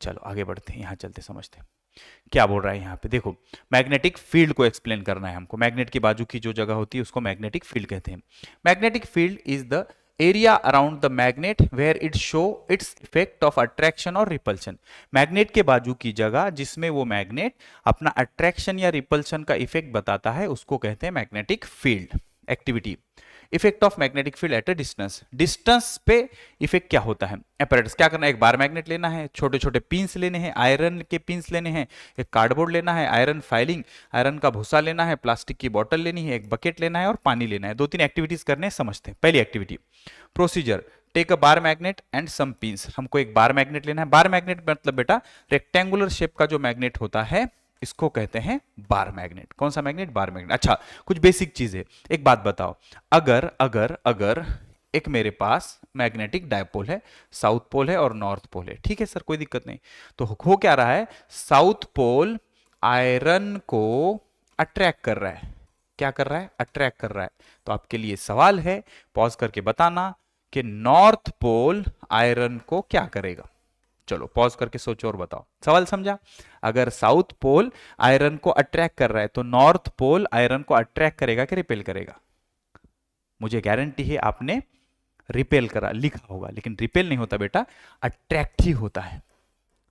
चलो आगे बढ़ते हैं, यहां चलते समझते हैं क्या बोल रहा है। यहां पे देखो, मैग्नेटिक फील्ड को एक्सप्लेन करना है हमको। मैग्नेट की बाजू की जो जगह होती है उसको मैग्नेटिक फील्ड कहते हैं। Magnetic field is the area around the magnet where it show its effect of attraction और रिपल्शन। मैग्नेट के बाजू की जगह जिसमें वो मैग्नेट अपना अट्रैक्शन या रिपल्शन का इफेक्ट बताता है उसको कहते हैं magnetic field. Activity, effect of magnetic field at a distance. Distance पे इफेक्ट क्या होता है, apparatus क्या करना है, एक बार मैग्नेट लेना है, छोटे छोटे पिंस लेने हैं, आयरन के पिंस लेने हैं, एक कार्डबोर्ड लेना है, आयरन फाइलिंग, आयरन का भूसा लेना है, प्लास्टिक की बोतल लेनी है, एक बकेट लेना है और पानी लेना है। दो तीन एक्टिविटीज करने हैं, समझते हैं। पहली activity, procedure, take a bar magnet and some pins. हमको एक बार मैग्नेट लेना है। बार मैग्नेट मतलब बेटा रेक्टेंगुलर शेप का जो मैग्नेट होता है इसको कहते हैं बार मैग्नेट। कौन सा मैग्नेट, बार मैग्नेट। अच्छा, कुछ बेसिक चीज है, एक बात बताओ, अगर एक मेरे पास मैग्नेटिक डायपोल है, साउथ पोल है और नॉर्थ पोल है। ठीक है सर, कोई दिक्कत नहीं। तो हो क्या रहा है, साउथ पोल आयरन को अट्रैक्ट कर रहा है। क्या कर रहा है, अट्रैक्ट कर रहा है। तो आपके लिए सवाल है, पॉज करके बताना कि नॉर्थ पोल आयरन को क्या करेगा। चलो पॉज करके सोचो और बताओ, सवाल समझा। अगर साउथ पोल आयरन को अट्रैक्ट कर रहा है तो नॉर्थ पोल आयरन को अट्रैक्ट करेगा कि रिपेल करेगा। मुझे गारंटी है आपने रिपेल करा लिखा होगा, लेकिन रिपेल नहीं होता बेटा, अट्रैक्ट ही होता है।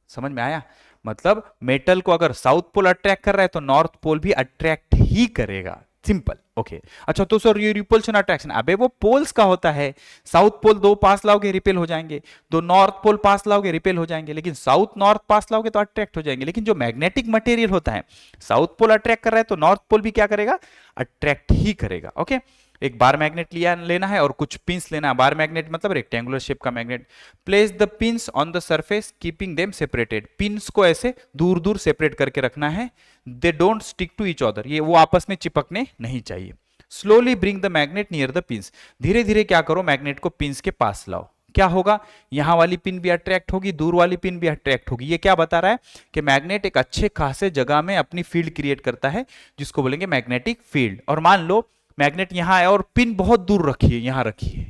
समझ में आया, मतलब मेटल को अगर साउथ पोल अट्रैक्ट कर रहा है तो नॉर्थ पोल भी अट्रैक्ट ही करेगा, सिंपल। ओके, अच्छा तो सर ये रिपल्शन अट्रैक्शन, अबे वो पोल्स का होता है। साउथ पोल दो पास लाओगे रिपेल हो जाएंगे, दो नॉर्थ पोल पास लाओगे रिपेल हो जाएंगे, लेकिन साउथ नॉर्थ पास लाओगे तो अट्रैक्ट हो जाएंगे। लेकिन जो मैग्नेटिक मटेरियल होता है, साउथ पोल अट्रैक्ट कर रहा है तो नॉर्थ पोल भी क्या करेगा, अट्रैक्ट ही करेगा। ओके, एक बार मैग्नेट लेना है और कुछ पिंस लेना है। बार मैग्नेट मतलब रेक्टेंगुलर शेप का magnet. Place the pins on the surface keeping them separated. Pins को ऐसे दूर दूर सेपरेट करके रखना है। They don't stick to each other, ये वो आपस में चिपकने नहीं चाहिए। Slowly bring the magnet near the pins. धीरे धीरे क्या करो, मैग्नेट को पिंस के पास लाओ। क्या होगा, यहां वाली पिन भी अट्रैक्ट होगी, दूर वाली पिन भी अट्रैक्ट होगी। ये क्या बता रहा है कि मैग्नेट एक अच्छे खासे जगह में अपनी फील्ड क्रिएट करता है, जिसको बोलेंगे मैग्नेटिक फील्ड। और मान लो मैग्नेट यहां है और पिन बहुत दूर रखी है, यहां रखी है,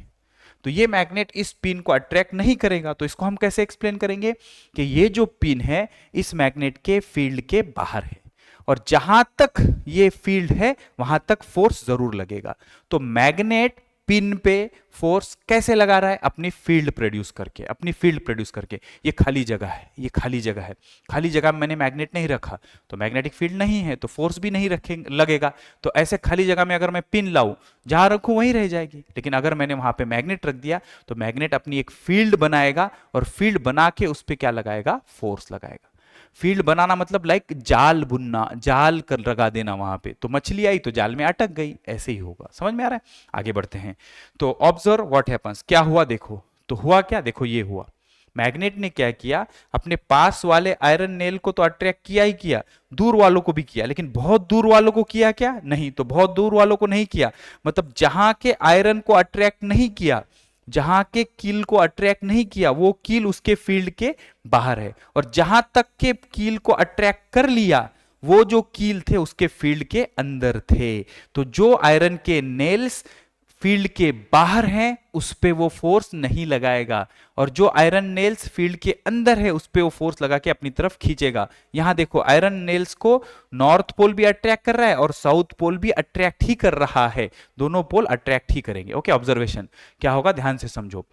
तो ये मैग्नेट इस पिन को अट्रैक्ट नहीं करेगा। तो इसको हम कैसे एक्सप्लेन करेंगे कि ये जो पिन है इस मैग्नेट के फील्ड के बाहर है, और जहां तक ये फील्ड है वहां तक फोर्स जरूर लगेगा। तो मैग्नेट पिन पे फोर्स कैसे लगा रहा है? अपनी फील्ड प्रोड्यूस करके, अपनी फील्ड प्रोड्यूस करके। ये खाली जगह है, ये खाली जगह है, खाली जगह में मैंने मैग्नेट नहीं रखा तो मैग्नेटिक फील्ड नहीं है, तो फोर्स भी नहीं रखेंगे लगेगा। तो ऐसे खाली जगह में अगर मैं पिन लाऊं, जहां रखूं वहीं रह जाएगी। लेकिन अगर मैंने वहां पे मैग्नेट रख दिया तो मैग्नेट अपनी एक फील्ड बनाएगा और फील्ड बना के उस पर क्या लगाएगा? फोर्स लगाएगा। फील्ड बनाना मतलब लाइक जाल बुनना, जाल कर लगा देना वहां पे, तो मछली आई तो जाल में अटक गई, ऐसे ही होगा। समझ में आ रहा है? आगे बढ़ते हैं। तो ऑब्जर्व व्हाट हैपेंस, क्या हुआ देखो। तो हुआ क्या? देखो ये हुआ, मैग्नेट ने क्या किया, अपने पास वाले आयरन नेल को तो अट्रैक्ट किया ही किया, दूर वालों को भी किया, लेकिन बहुत दूर वालों को किया क्या? नहीं। तो बहुत दूर वालों को नहीं किया, मतलब जहां के आयरन को अट्रैक्ट नहीं किया, जहां के कील को अट्रैक्ट नहीं किया, वो कील उसके फील्ड के बाहर है। और जहां तक के कील को अट्रैक्ट कर लिया, वो जो कील थे उसके फील्ड के अंदर थे। तो जो आयरन के नेल्स फील्ड के बाहर हैं उस पे वो फोर्स नहीं लगाएगा, और जो आयरन नेल्स फील्ड के अंदर है उस पे वो फोर्स लगा के अपनी तरफ खींचेगा। यहां देखो आयरन नेल्स को नॉर्थ पोल भी अट्रैक्ट कर रहा है और साउथ पोल भी अट्रैक्ट ही कर रहा है, दोनों पोल अट्रैक्ट ही करेंगे। ओके, ऑब्जर्वेशन क्या होगा ध्यान से समझो।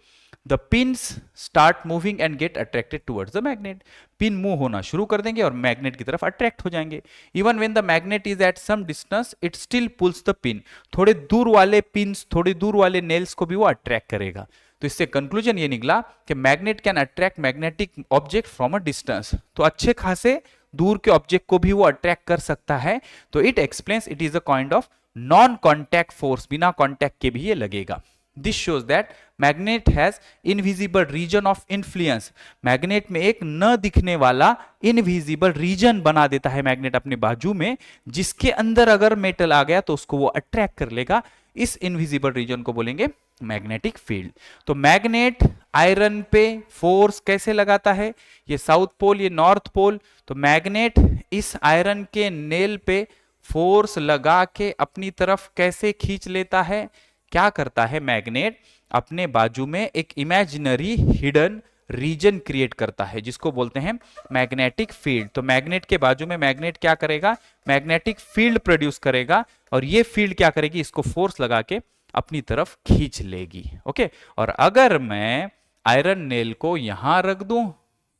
The pins start moving and get attracted towards the magnet. Pin move होना शुरू कर देंगे और मैग्नेट की तरफ अट्रैक्ट हो जाएंगे। Even when the magnet is at some distance it still pulls the pin. थोड़े दूर वाले पिन्स, थोड़े दूर वाले नेल्स को भी वो अट्रैक्ट करेगा। तो इससे कंक्लूजन ये निकला कि magnet can attract magnetic object from a distance. तो अच्छे खासे दूर के ऑब्जेक्ट को भी वो अट्रैक्ट कर सकता है। तो it explains it is a kind of non contact force, बिना कॉन्टैक्ट के भी ये लगेगा। This shows that magnet has invisible region of influence. Magnet में एक न दिखने वाला इनविजिबल रीजन बना देता है मैग्नेट अपने बाजू में, जिसके अंदर अगर मेटल आ गया तो उसको वो अट्रैक्ट कर लेगा। इस इनविजिबल रीजन को बोलेंगे मैग्नेटिक फील्ड। तो मैग्नेट आयरन पे फोर्स कैसे लगाता है? ये साउथ पोल, ये नॉर्थ पोल। तो मैग्नेट इस आयरन के नेल पे फोर्स लगा के अपनी तरफ कैसे खींच लेता है? क्या करता है मैग्नेट? अपने बाजू में एक इमेजिनरी हिडन रीजन क्रिएट करता है जिसको बोलते हैं मैग्नेटिक फील्ड। तो मैग्नेट के बाजू में मैग्नेट क्या करेगा? मैग्नेटिक फील्ड प्रोड्यूस करेगा, और ये फील्ड क्या करेगी? इसको फोर्स लगा के अपनी तरफ खींच लेगी। ओके, और अगर मैं आयरन नेल को यहां रख दूं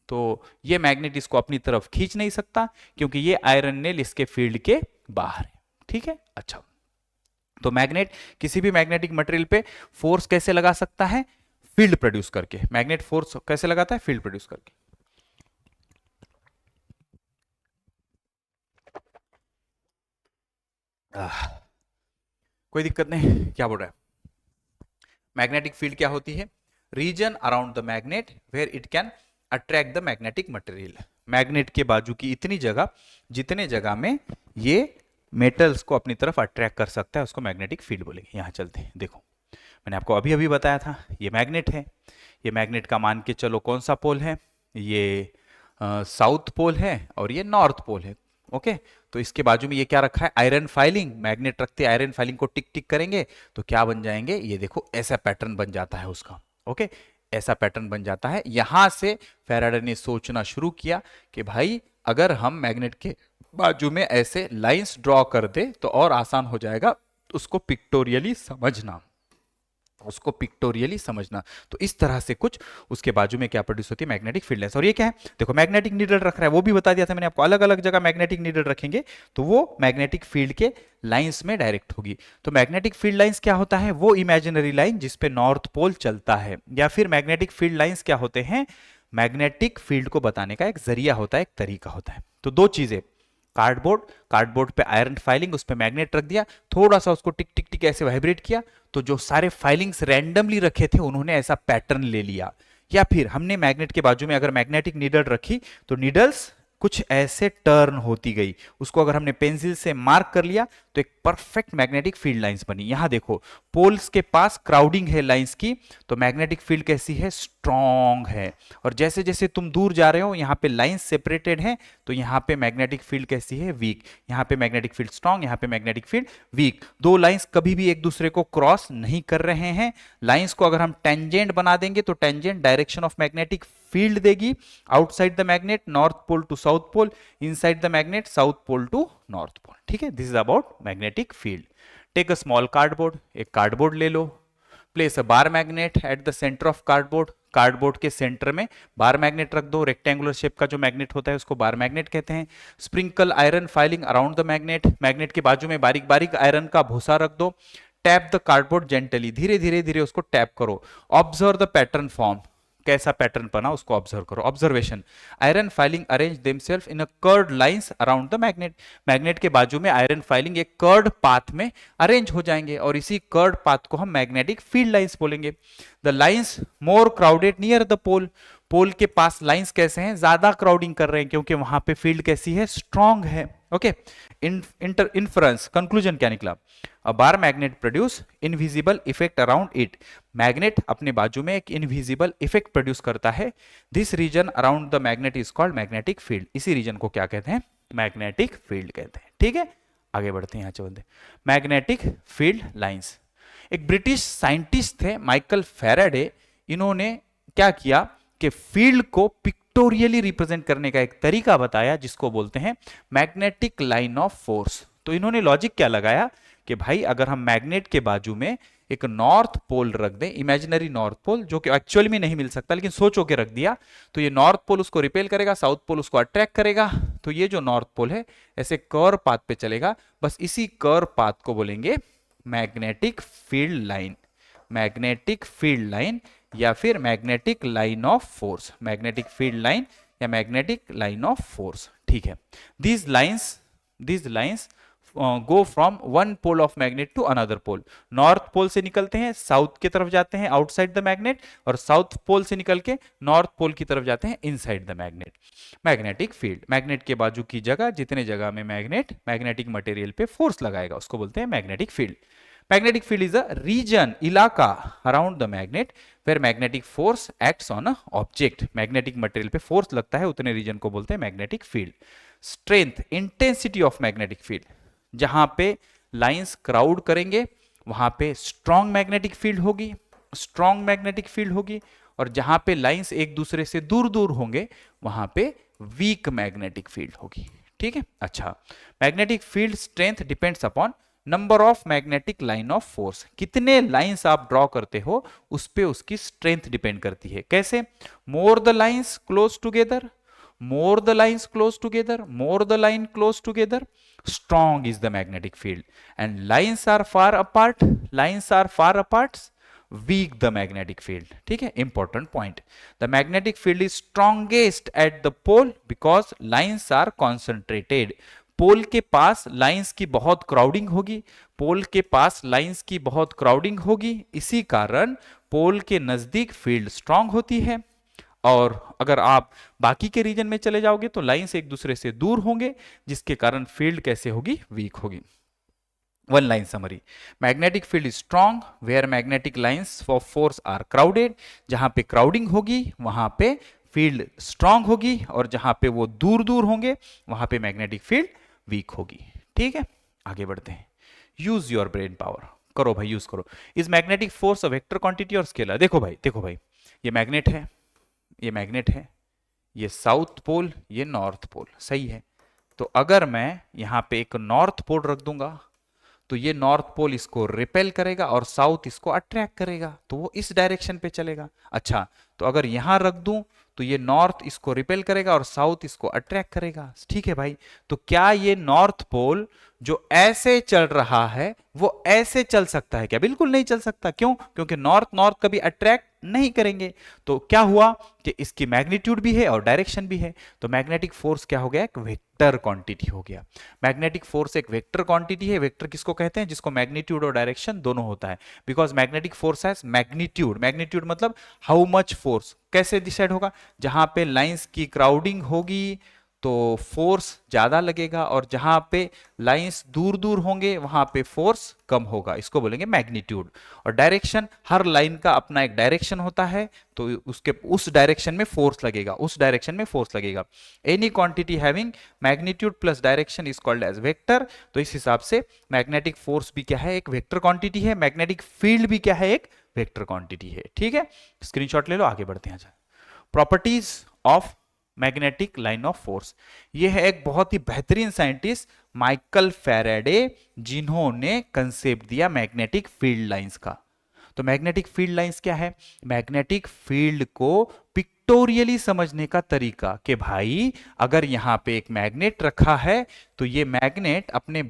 तो ये मैग्नेट इसको अपनी तरफ खींच नहीं सकता, क्योंकि ये आयरन नेल इसके फील्ड के बाहर है। ठीक है, अच्छा। तो मैग्नेट किसी भी मैग्नेटिक मटेरियल पे फोर्स कैसे लगा सकता है? फील्ड प्रोड्यूस करके। मैग्नेट फोर्स कैसे लगाता है? फील्ड प्रोड्यूस करके। कोई दिक्कत नहीं, क्या बोल रहा है? मैग्नेटिक फील्ड क्या होती है? Region around the magnet where it can attract the magnetic material. Magnet के बाजू की इतनी जगह, जितने जगह में ये मेटल्स को अपनी तरफ अट्रैक्ट कर सकता है, उसको मैग्नेटिक फील्ड बोलेंगे। यहां चलते हैं, देखो मैंने आपको अभी अभी बताया था, ये मैग्नेट है। ये मैग्नेट का मान के चलो कौन सा पोल है? ये साउथ पोल है और ये नॉर्थ पोल है। ओके, तो इसके बाजू में ये क्या रखा है? Iron filing. मैग्नेट रखते आयरन फाइलिंग को टिक टिक करेंगे तो क्या बन जाएंगे? ये देखो ऐसा पैटर्न बन जाता है उसका। ओके, ऐसा पैटर्न बन जाता है। यहां से फैराडे ने सोचना शुरू किया कि भाई अगर हम मैग्नेट के बाजू में ऐसे लाइंस ड्रॉ कर दे तो और आसान हो जाएगा उसको पिक्टोरियली समझना, उसको पिक्टोरियली समझना। तो इस तरह से कुछ उसके बाजू में क्या प्रोड्यूस होती है? Magnetic field lines. और ये क्या है? देखो मैग्नेटिक नीडल रख रहा है, वो भी बता दिया था मैंने आपको। अलग अलग जगह मैग्नेटिक नीडल रखेंगे तो वो मैग्नेटिक फील्ड के लाइंस में डायरेक्ट होगी। तो मैग्नेटिक फील्ड लाइंस क्या होता है? वो इमेजिनरी लाइन जिसपे नॉर्थ पोल चलता है। या फिर मैग्नेटिक फील्ड लाइंस क्या होते हैं? मैग्नेटिक फील्ड को बताने का एक जरिया होता है, एक तरीका होता है। तो दो चीजें, कार्डबोर्ड, कार्डबोर्ड पे आयरन फाइलिंग, उस पे मैग्नेट रख दिया, थोड़ा सा उसको टिक टिक टिक ऐसे वाइब्रेट किया तो जो सारे फाइलिंग्स रैंडमली रखे थे उन्होंने ऐसा पैटर्न ले लिया। या फिर हमने मैग्नेट के बाजू में अगर मैग्नेटिक नीडल रखी तो नीडल्स कुछ ऐसे टर्न होती गई, उसको अगर हमने पेंसिल से मार्क कर लिया तो एक परफेक्ट मैग्नेटिक फील्ड लाइंस बनी। यहां देखो पोल्स के पास क्राउडिंग है लाइंस की, तो मैग्नेटिक फील्ड कैसी है? स्ट्रॉन्ग है। और जैसे जैसे तुम दूर जा रहे हो यहां पे लाइंस सेपरेटेड है, तो यहां पे मैग्नेटिक फील्ड कैसी है? वीक। यहां पे मैग्नेटिक फील्ड स्ट्रॉन्ग, यहां पे मैग्नेटिक फील्ड वीक। दो लाइंस कभी भी एक दूसरे को क्रॉस नहीं कर रहे हैं। लाइंस को अगर हम टेंजेंट बना देंगे तो tangent direction of magnetic field देगी, outside the magnet north pole to south pole, inside the magnet south pole to north pole. ठीक है, this is about magnetic field. Take a small cardboard, एक cardboard ले लो, place a bar magnet at the centre of cardboard, cardboard के centre में bar magnet रख दो, rectangular shape का जो मैग्नेट होता है उसको बार मैग्नेट कहते हैं। Sprinkle iron filing around the magnet, magnet के बाजू में बारीक बारीक आयरन का भूसा रख दो। टैप द कार्डबोर्ड जेंटली, धीरे धीरे धीरे उसको टैप करो। ऑब्जर्व द पैटर्न फॉर्म, कैसा पैटर्न बना उसको ऑब्जर्व करो। Observation, iron filing arrange themselves in a curved lines around the magnet, magnet के बाजू में आयरन फाइलिंग एक कर्ड पाथ में अरेंज हो जाएंगे और इसी कर्ड पाथ को हम मैग्नेटिक फील्ड लाइंस बोलेंगे। The lines more crowded near the pole, pole के पास लाइंस कैसे हैं, ज्यादा क्राउडिंग कर रहे हैं क्योंकि वहां पे फील्ड कैसी है, स्ट्रांग है। ओके, इन्फ्रेंस, कंक्लूजन क्या निकला, a bar magnet produce invisible effect around it, magnet अपने बाजू में एक इनविजिबल इफेक्ट प्रोड्यूस करता है। This region around the magnet is called magnetic field, इसी रीजन को क्या कहते हैं, मैग्नेटिक फील्ड कहते हैं। ठीक है, आगे बढ़ते हैं, यहां चलते हैं। मैग्नेटिक फील्ड लाइंस, एक ब्रिटिश साइंटिस्ट थे माइकल फैराडे, इन्होंने क्या किया कि फील्ड को पिक्टोरियली रिप्रेजेंट करने का एक तरीका बताया जिसको बोलते हैं मैग्नेटिक लाइन ऑफ फोर्स। तो इन्होंने लॉजिक क्या लगाया कि भाई अगर हम मैग्नेट के बाजू में एक नॉर्थ पोल रख दें, इमेजिनरी नॉर्थ पोल जो कि एक्चुअली में नहीं मिल सकता लेकिन सोचो के रख दिया, तो ये नॉर्थ पोल उसको रिपेल करेगा, साउथ पोल उसको अट्रैक्ट करेगा, तो ये जो नॉर्थ पोल है ऐसे कर्व पाथ पे चलेगा, बस इसी कर्व पाथ को बोलेंगे magnetic field line, magnetic field line या फिर magnetic line of force, magnetic field line या मैग्नेटिक लाइन ऑफ फोर्स। ठीक है, these lines go from one pole of magnet to another pole, north pole से निकलते हैं साउथ की तरफ जाते हैं आउटसाइड द मैग्नेट, और साउथ पोल से निकल के नॉर्थ पोल की तरफ जाते हैं inside the magnet. Magnetic field, magnet के बाजू की जगह जितने जगह में मैग्नेट मैग्नेटिक मटेरियल पे फोर्स लगाएगा उसको बोलते हैं magnetic field. Magnetic field is a region, इलाका around the magnet where magnetic force acts on a object, magnetic material पे फोर्स लगता है उतने रीजन को बोलते हैं magnetic field. Strength, intensity of magnetic field, जहां पे लाइंस क्राउड करेंगे वहां पे स्ट्रॉन्ग मैग्नेटिक फील्ड होगी, स्ट्रॉन्ग मैग्नेटिक फील्ड होगी, और जहां पे लाइंस एक दूसरे से दूर दूर होंगे वहां पे वीक मैग्नेटिक फील्ड होगी। ठीक है, अच्छा, magnetic field strength depends upon number of magnetic line of force, कितने लाइंस आप ड्रॉ करते हो उस पे उसकी स्ट्रेंथ डिपेंड करती है। कैसे, more the lines close together, more the lines close together, more the line close together, strong is the magnetic field, and lines are far apart, weak the magnetic field। ठीक है, important point, the magnetic field is strongest at the pole because lines are concentrated, पोल के पास lines की बहुत crowding होगी, पोल के पास lines की बहुत क्राउडिंग होगी, इसी कारण पोल के नजदीक फील्ड स्ट्रांग होती है, और अगर आप बाकी के रीजन में चले जाओगे तो लाइंस एक दूसरे से दूर होंगे जिसके कारण फील्ड कैसे होगी, वीक होगी। One line summary, magnetic field is strong where magnetic lines for force are crowded, जहां पे क्राउडिंग होगी वहां पे फील्ड स्ट्रांग होगी, और जहां पे वो दूर दूर होंगे वहां पे मैग्नेटिक फील्ड वीक होगी। ठीक है, आगे बढ़ते हैं। यूज योर ब्रेन पावर, करो भाई, यूज करो। Is magnetic force a vector quantity और स्केलर? देखो भाई, ये मैग्नेट है, ये मैग्नेट है, ये साउथ पोल, ये नॉर्थ पोल, सही है। तो अगर मैं यहां पे एक नॉर्थ पोल रख दूंगा तो ये नॉर्थ पोल इसको रिपेल करेगा और साउथ इसको अट्रैक्ट करेगा, तो वो इस डायरेक्शन पे चलेगा। अच्छा, तो अगर यहां रख दूं तो ये नॉर्थ इसको रिपेल करेगा और साउथ इसको अट्रैक्ट करेगा। ठीक है भाई, तो क्या ये नॉर्थ पोल जो ऐसे चल रहा है वो ऐसे चल सकता है क्या? बिल्कुल नहीं चल सकता। क्यों? क्योंकि नॉर्थ नॉर्थ कभी अट्रैक्ट नहीं करेंगे। तो क्या हुआ कि इसकी मैग्नीट्यूड भी है और डायरेक्शन भी है, तो मैग्नेटिक फोर्स क्या हो गया? एक वेक्टर क्वांटिटी हो गया। मैग्नेटिक फोर्स एक वेक्टर क्वांटिटी है। वेक्टर किसको कहते हैं? जिसको मैग्नीट्यूड और डायरेक्शन दोनों होता है। Because magnetic force has magnitude, magnitude मतलब हाउ मच फोर्स। कैसे डिसाइड होगा? जहां पे लाइंस की क्राउडिंग होगी तो फोर्स ज्यादा लगेगा, और जहां पे लाइंस दूर दूर होंगे वहां पे फोर्स कम होगा, इसको बोलेंगे मैग्नीट्यूड। और डायरेक्शन, हर लाइन का अपना एक डायरेक्शन होता है, तो उसके उस डायरेक्शन में फोर्स लगेगा, उस डायरेक्शन में फोर्स लगेगा। Any quantity having magnitude plus direction is called as vector. तो इस हिसाब से मैग्नेटिक फोर्स भी क्या है? एक वेक्टर क्वांटिटी है। मैग्नेटिक फील्ड भी क्या है? एक वेक्टर क्वांटिटी है। ठीक है, स्क्रीनशॉट ले लो, आगे बढ़ते हैं। Properties of magnetic line of force, ये है एक बहुत ही बेहतरीन साइंटिस्ट माइकल फैराडे, जिन्होंने कंसेप्ट दिया मैग्नेटिक फील्ड लाइंस का। तो मैग्नेटिक फील्ड लाइंस क्या है? मैग्नेटिक फील्ड को पिक्टोरियली समझने का तरीका कि भाई अगर यहां पे एक मैग्नेट रखा है तो ये मैग्नेट अपने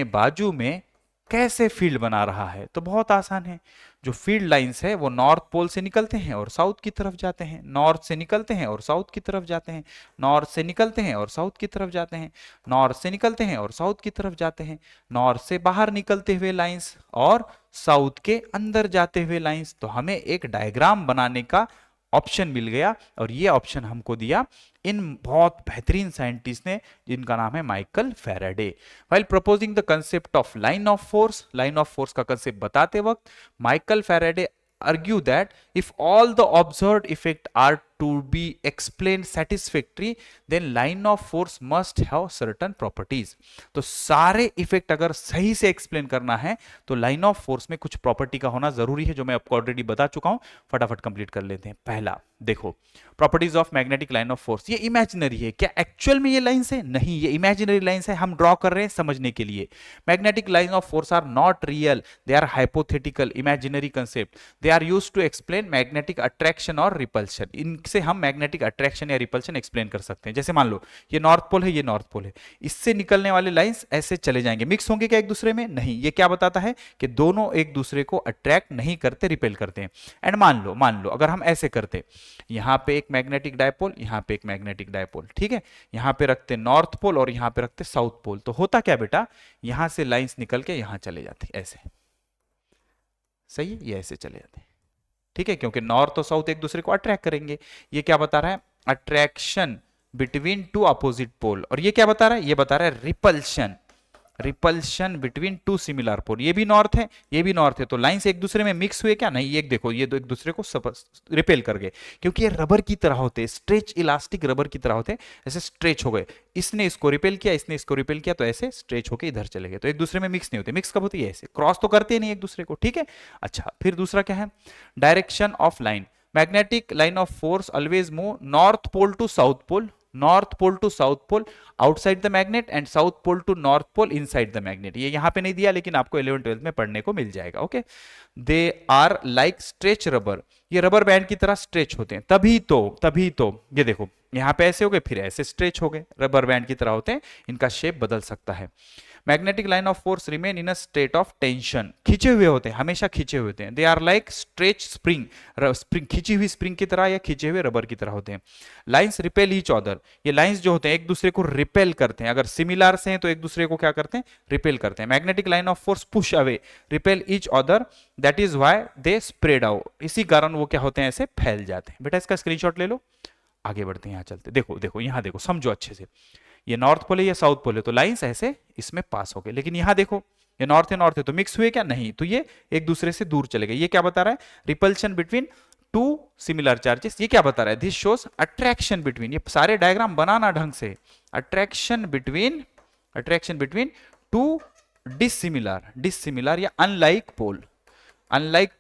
बाजू में कैसे फील्ड बना रहा है। तो बहुत आसान है, जो फील्ड लाइंस है वो नॉर्थ पोल से निकलते हैं और साउथ की तरफ जाते हैं, नॉर्थ से निकलते हैं और साउथ की तरफ जाते हैं, नॉर्थ से निकलते हैं और साउथ की तरफ जाते हैं, नॉर्थ से निकलते हैं और साउथ की तरफ जाते हैं, नॉर्थ से बाहर निकलते हुए लाइंस और साउथ के अंदर जाते हुए लाइंस। तो हमें एक डायग्राम बनाने का ऑप्शन मिल गया और ये ऑप्शन हमको दिया इन बहुत बेहतरीन साइंटिस्ट ने जिनका नाम है Michael Faraday. While proposing the concept of line of force का कंसेप्ट बताते वक्त Michael Faraday argue that if all the observed effects are to be explained satisfactory then line of force must have certain properties। तो सारे effect अगर सही से explain करना है तो लाइन ऑफ फोर्स में कुछ प्रॉपर्टी का होना जरूरी है, जो मैं आपको ऑलरेडी बता चुका हूं। फटाफट कंप्लीट कर लेते हैं। पहला देखो, properties of magnetic line of force. ये इमेजिनरी है, क्या एक्चुअल में ये लाइंस है? नहीं, ये इमेजिनरी लाइंस है, हम ड्रॉ कर रहे हैं समझने के लिए। Magnetic line of force are not real, they are hypothetical imaginary concept, they are used to explain magnetic attraction और रिपल्शन। इनसे हम मैग्नेटिक अट्रैक्शन या रिपल्शन एक्सप्लेन कर सकते हैं। जैसे मान लो ये नॉर्थ पोल है, ये नॉर्थ पोल है, इससे निकलने वाले लाइंस ऐसे चले जाएंगे, मिक्स होंगे क्या एक दूसरे में? नहीं। ये क्या बताता है कि दोनों एक दूसरे को अट्रैक्ट नहीं करते, रिपेल करते हैं। एंड मान लो अगर हम ऐसे करते, यहां पे एक मैग्नेटिक डायपोल, यहां पे एक मैग्नेटिक डायपोल, ठीक है, यहां पे रखते नॉर्थ पोल और यहां पे रखते साउथ पोल, तो होता क्या बेटा, यहां से लाइंस निकल के यहां चले जाते ऐसे। सही है, ये ऐसे चले जाते हैं, ठीक है, क्योंकि नॉर्थ और साउथ एक दूसरे को अट्रैक्ट करेंगे। ये क्या बता रहा है? Attraction between two opposite pole. और ये क्या बता रहा है? ये बता रहा है रिपल्शन बिटवीन टू सिमिलर पोल। ये भी नॉर्थ है, ये भी नॉर्थ है, तो लाइंस एक दूसरे में मिक्स हुए क्या? नहीं। ये देखो, ये दो एक दूसरे को रिपेल कर गए, क्योंकि ये रबर की तरह होते हैं, स्ट्रेच इलास्टिक रबर की तरह होते हैं, ऐसे स्ट्रेच हो गए। इसने इसको रिपेल किया, इसने इसको रिपेल किया, तो ऐसे स्ट्रेच होकर इधर चले गए, तो एक दूसरे में मिक्स नहीं होते। मिक्स कब होती है? ऐसे। क्रॉस तो करते नहीं एक दूसरे को, ठीक है। अच्छा, फिर दूसरा क्या है? Direction of line. Magnetic line of force always move north pole to south pole, north pole to south pole outside the magnet and south pole to north pole inside the magnet. ये यहां पे नहीं दिया, लेकिन आपको 11th 12th में पढ़ने को मिल जाएगा। Okay, they are like stretch rubber, ये रबर बैंड की तरह स्ट्रेच होते हैं। तभी तो ये देखो, यहां पे ऐसे हो गए, फिर ऐसे स्ट्रेच हो गए, रबर बैंड की तरह होते हैं, इनका शेप बदल सकता है। Magnetic line of force remain in a state of tension, खिंचे हुए होते हैं, हमेशा खिंचे हुए होते हैं। They are like stretch spring, खिंची हुई स्प्रिंग की तरह या खिंचे हुए रबर की तरह होते हैं। लाइंस रिपेल ईच अदर, ये लाइंस जो होते हैं एक दूसरे को रिपेल करते हैं। अगर सिमिलर से हैं तो एक दूसरे को क्या करते हैं? रिपेल करते हैं। Magnetic line of force push away, repel each other, that is why they spread out, इसी कारण वो क्या होते हैं? ऐसे फैल जाते हैं। बेटा इसका स्क्रीनशॉट ले लो, आगे बढ़ते हैं, यहां चलते। देखो यहां देखो, समझो अच्छे से। ये नॉर्थ पोल है, ये साउथ पोल है, तो लाइंस ऐसे इसमें पास हो गए। लेकिन यहां देखो, ये नॉर्थ है तो मिक्स हुए क्या? नहीं, तो ये एक दूसरे से दूर चले गए। ये क्या बता रहा है? Repulsion between two similar charges. ये क्या बता रहा है? दिस शोज अट्रैक्शन बिटवीन, ये सारे डायग्राम बनाना ढंग से, अट्रैक्शन बिटवीन टू डिसिमिलर या अनलाइक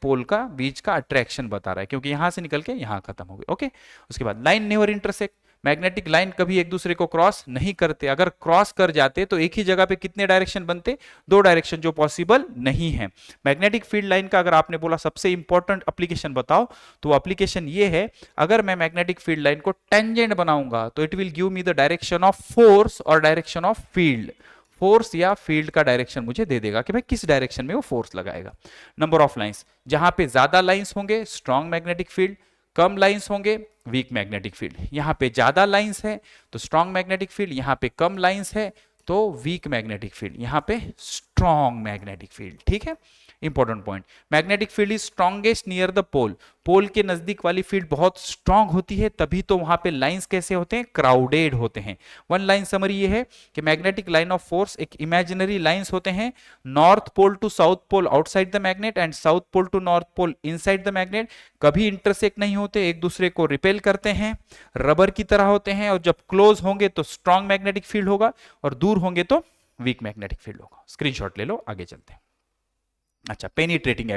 पोल का बीच का अट्रैक्शन बता रहा है, क्योंकि यहां से निकल के यहां खत्म हो गए। ओके, उसके बाद line never intersect, magnetic line कभी एक दूसरे को क्रॉस नहीं करते। अगर क्रॉस कर जाते तो एक ही जगह पे कितने डायरेक्शन बनते? 2 डायरेक्शन, जो पॉसिबल नहीं है। मैग्नेटिक फील्ड लाइन का अगर आपने बोला सबसे इंपॉर्टेंट एप्लीकेशन बताओ, तो एप्लीकेशन ये है, अगर मैं मैग्नेटिक फील्ड लाइन को टेंजेंट बनाऊंगा तो it will give me the direction of force और डायरेक्शन ऑफ फील्ड। फोर्स या फील्ड का डायरेक्शन मुझे दे देगा कि भाई किस डायरेक्शन में वो फोर्स लगाएगा। नंबर ऑफ लाइंस, जहां पे ज्यादा लाइंस होंगे स्ट्रॉन्ग मैग्नेटिक फील्ड, कम लाइंस होंगे वीक मैग्नेटिक फील्ड। यहां पे ज्यादा लाइंस है तो स्ट्रॉन्ग मैग्नेटिक फील्ड, यहां पे कम लाइंस है तो वीक मैग्नेटिक फील्ड, यहां पे स्ट्रॉन्ग मैग्नेटिक फील्ड। ठीक है, important point. Magnetic field is strongest near the pole, pole के नजदीक वाली फील्ड बहुत स्ट्रांग होती है, तभी तो वहां पे लाइंस कैसे होते हैं? क्राउडेड होते हैं। वन लाइन समरी ये है कि मैग्नेटिक लाइन ऑफ फोर्स एक इमेजिनरी लाइंस होते हैं, north pole to south pole outside the magnet and south pole to north pole inside the magnet, कभी इंटरसेक्ट नहीं होते, एक दूसरे को रिपेल करते हैं, रबर की तरह होते हैं, और जब क्लोज होंगे तो स्ट्रॉन्ग मैग्नेटिक फील्ड होगा और दूर होंगे तो वीक मैग्नेटिक फील्ड होगा। स्क्रीनशॉट ले लो, आगे चलते हैं। अच्छा, पेनिट्रेटिंग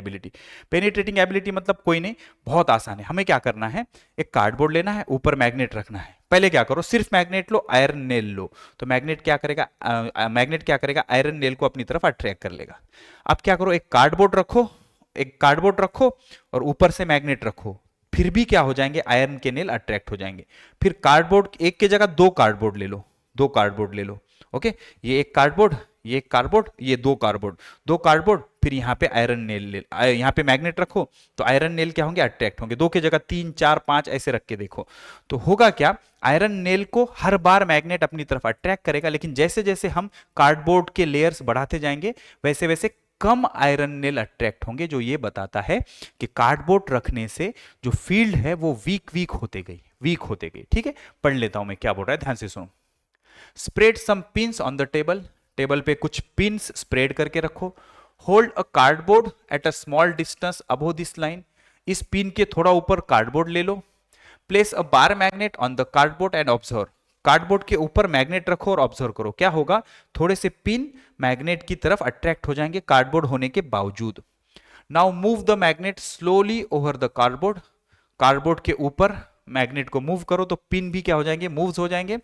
एबिलिटी मतलब कोई नहीं, बहुत आसान है। हमें क्या करना है? एक कार्डबोर्ड लेना है, ऊपर मैग्नेट रखना है। पहले क्या करो, सिर्फ मैग्नेट लो, आयरन नेल लो, तो मैग्नेट क्या करेगा? आयरन नेल को अपनी तरफ अट्रैक्ट कर लेगा। अब क्या करो, एक कार्डबोर्ड रखो एक कार्डबोर्ड रखो और ऊपर से मैग्नेट रखो, फिर भी क्या हो जाएंगे, आयरन के नेल अट्रैक्ट हो जाएंगे। फिर कार्डबोर्ड एक की जगह दो कार्डबोर्ड ले लो, दो कार्डबोर्ड ले लो, ओके, ये एक कार्डबोर्ड, ये एक कार्डबोर्ड, ये दो कार्डबोर्ड, दो कार्डबोर्ड, फिर यहाँ पे आयरन नेल ले, यहाँ पे मैग्नेट रखो, तो आयरन नेल क्या होंगे, अट्रैक्ट होंगे। दो की जगह तीन चार पांच ऐसे रख के देखो, तो होगा क्या, आयरन नेल को हर बार मैग्नेट अपनी तरफ अट्रैक्ट करेगा, लेकिन जैसे जैसे हम कार्डबोर्ड के लेयर्स बढ़ाते जाएंगे वैसे वैसे कम आयरन नेल अट्रैक्ट होंगे, जो ये बताता है कि कार्डबोर्ड रखने से जो फील्ड है वो वीक वीक होते गई, वीक होते गई। ठीक है, पढ़ लेता हूं मैं क्या बोल रहा है, ध्यान से सुनो। Spread some pins on the table, table पे कुछ पिंस स्प्रेड करके रखो। Hold a cardboard at a small distance above this line, इस पिन के थोड़ा ऊपर कार्डबोर्ड ले लो। Place a bar magnet on the cardboard and observe, cardboard के ऊपर मैग्नेट रखो और ऑब्जर्व करो क्या होगा, थोड़े से पिन मैग्नेट की तरफ अट्रैक्ट हो जाएंगे कार्डबोर्ड होने के बावजूद। Now move the magnet slowly over the cardboard, cardboard के ऊपर मैग्नेट को मूव करो तो पिन भी क्या हो जाएंगे, मूव्स हो जाएंगे।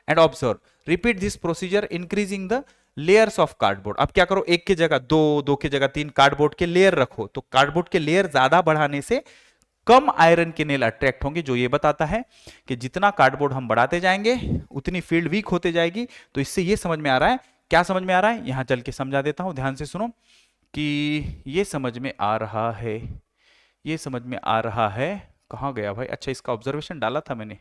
And observe, repeat this procedure increasing the layers of cardboard, अब क्या करो, एक की जगह दो, दो की जगह तीन कार्डबोर्ड के लेयर रखो, तो कार्डबोर्ड के लेयर ज्यादा बढ़ाने से कम आयरन के नेल अट्रैक्ट होंगे, जो ये बताता है कि जितना कार्डबोर्ड हम बढ़ाते जाएंगे उतनी फील्ड वीक होते जाएगी। तो इससे ये समझ में आ रहा है, क्या समझ में आ रहा है, यहां चल के समझा देता हूं, ध्यान से सुनो, कि ये समझ में आ रहा है, ये समझ में आ रहा है, कहाँ गया भाई, अच्छा इसका ऑब्जर्वेशन डाला था मैंने,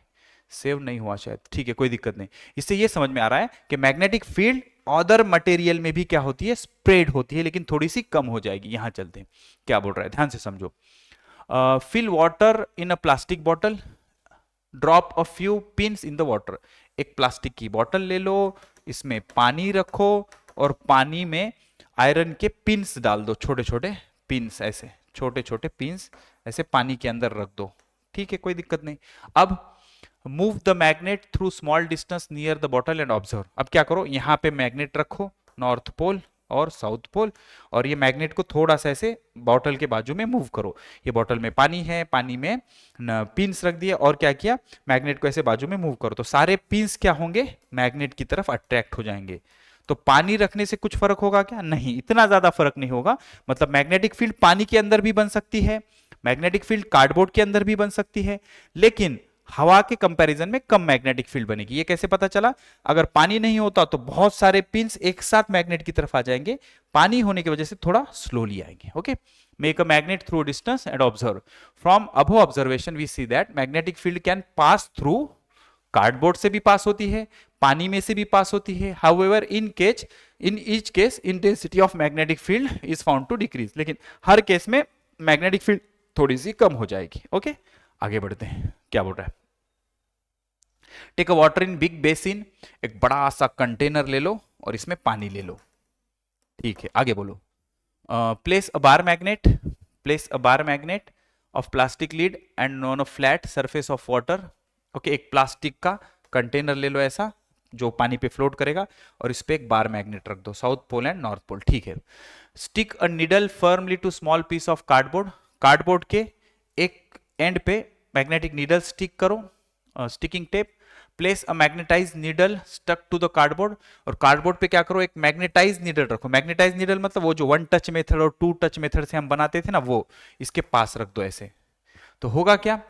सेव नहीं हुआ शायद, ठीक है कोई दिक्कत नहीं। इससे ये समझ में आ रहा है कि मैग्नेटिक फील्ड अदर मटेरियल में भी क्या होती है, स्प्रेड होती है, लेकिन थोड़ी सी कम हो जाएगी। यहां चलते हैं, क्या बोल रहा है, ध्यान से समझो। Fill water in a plastic bottle, drop a few pins in the water, एक प्लास्टिक की बॉटल ले लो, इसमें पानी रखो और पानी में आयरन के पिंस डाल दो, छोटे छोटे पिंस, ऐसे छोटे छोटे पिंस ऐसे पानी के अंदर रख दो, ठीक है कोई दिक्कत नहीं। अब move the magnet through small distance near the bottle and observe, अब क्या करो, यहाँ पे मैग्नेट रखो नॉर्थ पोल और साउथ पोल, और ये मैग्नेट को थोड़ा सा ऐसे बॉटल के बाजू में मूव करो। ये बॉटल में पानी है, पानी में पिंस रख दिए और क्या किया, मैग्नेट को ऐसे बाजू में मूव करो, तो सारे पिंस क्या होंगे, मैग्नेट की तरफ अट्रैक्ट हो जाएंगे। तो पानी रखने से कुछ फर्क होगा क्या, नहीं, इतना ज्यादा फर्क नहीं होगा। मतलब मैग्नेटिक फील्ड पानी के अंदर भी बन सकती है, मैग्नेटिक फील्ड कार्डबोर्ड के अंदर भी बन सकती है, लेकिन हवा के कंपैरिजन में कम मैग्नेटिक फील्ड बनेगी। ये कैसे पता चला, अगर पानी नहीं होता तो बहुत सारे पिंस एक साथ मैग्नेट की तरफ आ जाएंगे, पानी होने की वजह से थोड़ा स्लोली आएंगे। Okay, make a magnet through distance and observe, from above observation we see that magnetic field can pass through, cardboard से भी पास होती है, पानी में से भी पास होती है। However in each case intensity of magnetic field is found to decrease, लेकिन हर केस में मैग्नेटिक फील्ड थोड़ी सी कम हो जाएगी। ओके, आगे बढ़ते हैं, क्या बोल रहा है, take a water in big basin, एक बड़ा सा कंटेनर ले लो और इसमें पानी ले लो, ठीक है आगे बोलो। Place a bar magnet, place a bar magnet of plastic lead and on a flat surface of water, okay, एक प्लास्टिक का कंटेनर ले लो ऐसा जो पानी पे फ्लोट करेगा, और इस पे एक बार मैग्नेट रख दो, south pole and north pole, ठीक है। Stick a needle firmly to small piece of cardboard, cardboard के एक एंड पे मैग्नेटिक नीडल स्टिक करो, sticking tape. Place a magnetize needle stuck to the cardboard, और कार्डबोर्ड पे क्या करो, एक मैग्नेटाइज नीडल रखो। मैग्नेटाइज नीडल मतलब वो जो वन टच मेथड और टू टच मेथड से हम बनाते थे ना, वो इसके पास रख दो ऐसे। तो होगा क्या,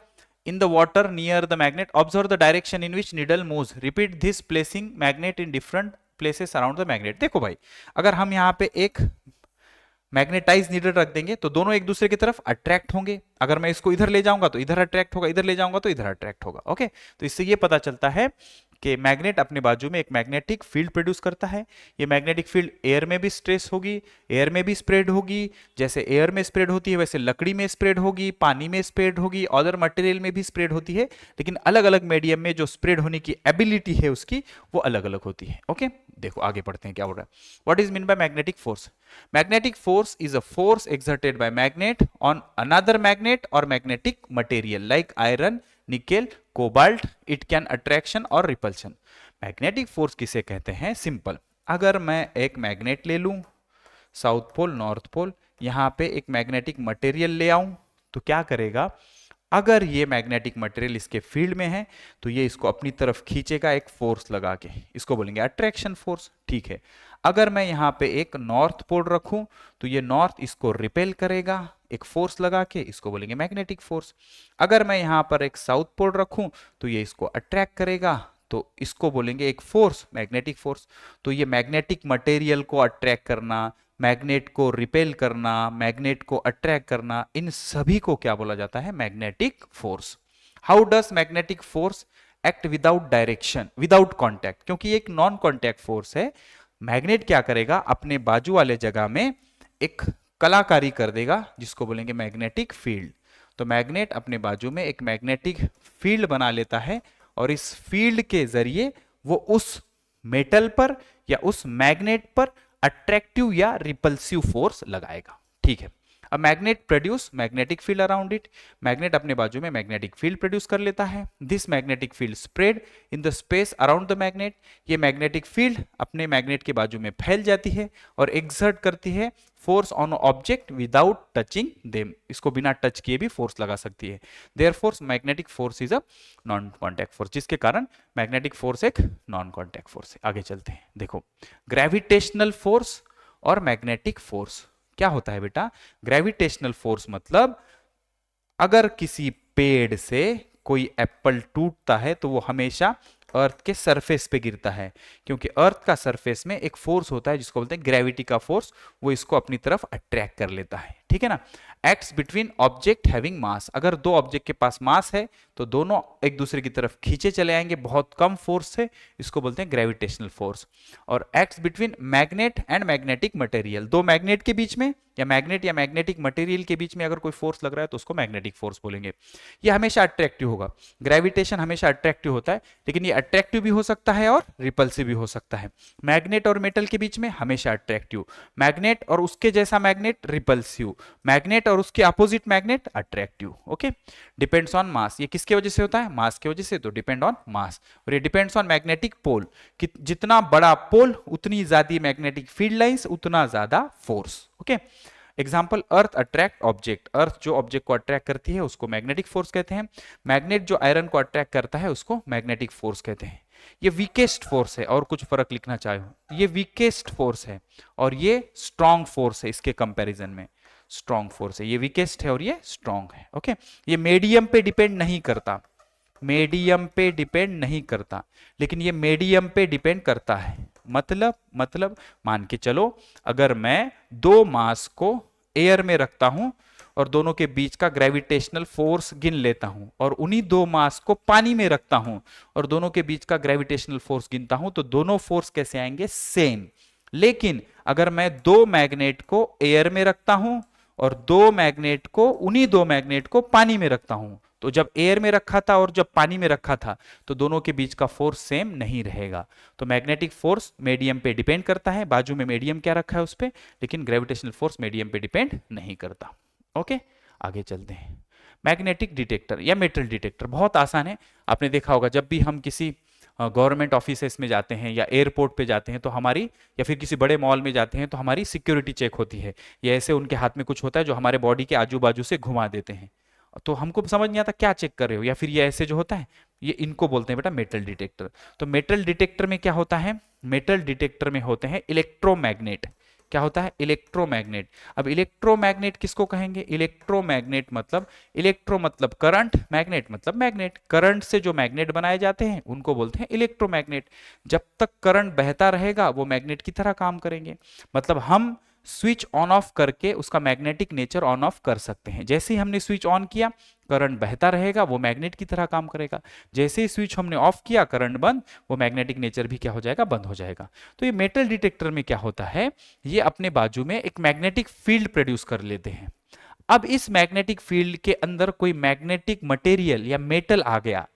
in the water near the magnet observe the direction in which needle moves, repeat this placing magnet in different places around the magnet। देखो भाई, अगर हम यहाँ पे एक मैग्नेटाइज नीडल रख देंगे तो दोनों एक दूसरे की तरफ अट्रैक्ट होंगे, अगर मैं इसको इधर ले जाऊंगा तो इधर अट्रैक्ट होगा, इधर ले जाऊंगा तो इधर अट्रैक्ट होगा। ओके, तो इससे ये पता चलता है कि मैग्नेट अपने बाजू में एक मैग्नेटिक फील्ड प्रोड्यूस करता है। ये मैग्नेटिक फील्ड एयर में भी स्ट्रेस होगी, एयर में भी स्प्रेड होगी, जैसे एयर में स्प्रेड होती है वैसे लकड़ी में स्प्रेड होगी, पानी में स्प्रेड होगी, अदर मटेरियल में भी स्प्रेड होती है, लेकिन अलग अलग मीडियम में जो स्प्रेड होने की एबिलिटी है उसकी वो अलग अलग होती है। ओके, देखो आगे पढ़ते हैं क्या बोल रहा है। What is mean by magnetic force, magnetic force is a force exerted by magnet on another magnet or magnetic material like iron, nickel, cobalt, it can attraction और repulsion। मैग्नेटिक फोर्स किसे कहते हैं, सिंपल, अगर मैं एक magnet ले लूं, south pole north पोल, यहां पे एक मैग्नेटिक मटेरियल ले आऊं, तो क्या करेगा, अगर ये मैग्नेटिक मटेरियल इसके फील्ड में है तो ये इसको अपनी तरफ खींचेगा एक फोर्स लगा के, इसको बोलेंगे अट्रैक्शन फोर्स, ठीक है। अगर मैं यहाँ पे एक नॉर्थ पोल रखूं तो ये नॉर्थ इसको रिपेल करेगा, एक फोर्स लगा के, इसको बोलेंगे मैग्नेटिक फोर्स। अगर मैं यहाँ पर एक साउथ पोल रखूं तो ये इसको अट्रैक्ट करेगा, तो इसको बोलेंगे एक फोर्स, मैग्नेटिक फोर्स। तो ये मैग्नेटिक मटेरियल को अट्रैक्ट करना, मैग्नेट को रिपेल करना, मैग्नेट को अट्रैक्ट करना, इन सभी को क्या बोला जाता है? Magnetic force. How does magnetic force act without direction, without contact? क्योंकि एक नॉन कॉन्टैक्ट फोर्स है, मैग्नेट क्या करेगा? अपने बाजू वाले जगह में एक कलाकारी कर देगा जिसको बोलेंगे मैग्नेटिक फील्ड। तो मैग्नेट अपने बाजू में एक मैग्नेटिक फील्ड बना लेता है और इस फील्ड के जरिए वो उस मेटल पर या उस मैग्नेट पर अट्रैक्टिव या रिपल्सिव फोर्स लगाएगा। ठीक है, अब magnet produce magnetic field around it. Magnet अपने बाजू में मैग्नेटिक फील्ड प्रोड्यूस कर लेता है। This magnetic field spread in the space around the magnet. ये मैग्नेटिक फील्ड अपने मैग्नेट के बाजू में फैल जाती है और एक्सर्ट करती है force on object without touching them. इसको बिना टच किए भी फोर्स लगा सकती है। Therefore magnetic force is a non contact force, जिसके कारण मैग्नेटिक फोर्स एक नॉन कॉन्टैक्ट फोर्स है। आगे चलते हैं, देखो ग्रेविटेशनल फोर्स और मैग्नेटिक फोर्स क्या होता है बेटा? ग्रेविटेशनल फोर्स मतलब अगर किसी पेड़ से कोई एप्पल टूटता है तो वो हमेशा अर्थ के सरफेस पे गिरता है, क्योंकि अर्थ का सरफेस में एक फोर्स होता है जिसको बोलते हैं ग्रेविटी का फोर्स, वो इसको अपनी तरफ अट्रैक्ट कर लेता है। ठीक है ना? Acts between object having mass. अगर दो ऑब्जेक्ट के पास मास है तो दोनों एक दूसरे की तरफ खींचे चले आएंगे बहुत कम फोर्स से, इसको बोलते हैं ग्रेविटेशनल फोर्स। और acts between magnet and magnetic material. दो मैग्नेट के बीच में या मैग्नेट या मैग्नेटिक मटेरियल के बीच में अगर कोई फोर्स लग रहा है तो उसको मैग्नेटिक फोर्स बोलेंगे। ये हमेशा अट्रैक्टिव होगा। ग्रेविटेशन हमेशा अट्रैक्टिव होता है, लेकिन ये अट्रैक्टिव भी हो सकता है और रिपल्सिव भी हो सकता है। मैग्नेट और मेटल के बीच में हमेशा अट्रैक्टिव, मैग्नेट और उसके जैसा मैग्नेट रिपल्सिव, मैग्नेट और उसके opposite magnet attractive. Okay, depends on मास। ये किसके वजह से होता है? मास की वजह से, तो डिपेंड ऑन मास। और ये डिपेंड्स ऑन मैग्नेटिक पोल, कि जितना बड़ा पोल उतनी ज्यादा मैग्नेटिक फील्ड लाइंस, उतना ज्यादा force. Okay, example earth attract object. Earth जो ऑब्जेक्ट को अट्रैक्ट करती है उसको मैग्नेटिक फोर्स कहते हैं। मैग्नेट जो आयरन को अट्रैक्ट करता है उसको मैग्नेटिक फोर्स कहते हैं। ये वीकेस्ट फोर्स है, और कुछ फर्क लिखना चाहे, ये वीकेस्ट फोर्स है और ये स्ट्रॉन्ग फोर्स है। इसके कंपैरिजन में स्ट्रॉन्ग फोर्स है, ये वीकेस्ट है और ये स्ट्रॉन्ग है। ओके, ये मीडियम पे डिपेंड नहीं करता, मीडियम पे डिपेंड नहीं करता, लेकिन ये मीडियम पे डिपेंड करता है। मतलब मान के चलो, अगर मैं दो मास को एयर में रखता हूं और दोनों के बीच का ग्रेविटेशनल फोर्स गिन लेता हूं, और उन्हीं दो मास को पानी में रखता हूं और दोनों के बीच का ग्रेविटेशनल फोर्स गिनता हूं, तो दोनों फोर्स कैसे आएंगे? सेम। लेकिन अगर मैं दो मैग्नेट को एयर में रखता हूं और उन्हीं दो मैग्नेट को पानी में रखता हूं, तो जब एयर में रखा था और जब पानी में रखा था तो दोनों के बीच का फोर्स सेम नहीं रहेगा। तो मैग्नेटिक फोर्स मीडियम पे डिपेंड करता है, बाजू में मीडियम क्या रखा है उस पे, लेकिन ग्रेविटेशनल फोर्स मीडियम पे डिपेंड नहीं करता। ओके, आगे चलते हैं। मैग्नेटिक डिटेक्टर या मेटल डिटेक्टर बहुत आसान है। आपने देखा होगा जब भी हम किसी गवर्नमेंट ऑफिसेस में जाते हैं या एयरपोर्ट पे जाते हैं तो हमारी, या फिर किसी बड़े मॉल में जाते हैं तो हमारी सिक्योरिटी चेक होती है। ये ऐसे उनके हाथ में कुछ होता है जो हमारे बॉडी के आजू बाजू से घुमा देते हैं, तो हमको समझ नहीं आता क्या चेक कर रहे हो, या फिर ये ऐसे जो होता है, ये इनको बोलते हैं बेटा मेटल डिटेक्टर। तो मेटल डिटेक्टर में क्या होता है? मेटल डिटेक्टर में होते हैं इलेक्ट्रोमैग्नेट। क्या होता है? इलेक्ट्रोमैग्नेट। अब इलेक्ट्रोमैग्नेट किसको कहेंगे? इलेक्ट्रोमैग्नेट मतलब, इलेक्ट्रो मतलब करंट, मैग्नेट मतलब मैग्नेट। करंट से जो मैग्नेट बनाए जाते हैं उनको बोलते हैं इलेक्ट्रोमैग्नेट। जब तक करंट बहता रहेगा वो मैग्नेट की तरह काम करेंगे। मतलब हम स्विच ऑन ऑफ करके उसका मैग्नेटिक नेचर ऑन ऑफ कर सकते हैं। जैसे ही हमने स्विच ऑन किया, करंट बहता रहेगा, वो मैग्नेट की तरह काम करेगा। जैसे ही स्विच हमने ऑफ किया, करंट बंद, वो मैग्नेटिक नेचर भी क्या हो जाएगा? बंद हो जाएगा। तो ये मेटल डिटेक्टर में क्या होता है? ये अपने बाजू में एक मैग्नेटिक फील्ड प्रोड्यूस कर लेते हैं। अब इस मैग्नेटिक फील्ड के अंदर कोई मैग्नेटिक मटेरियल या मेटल आ गया,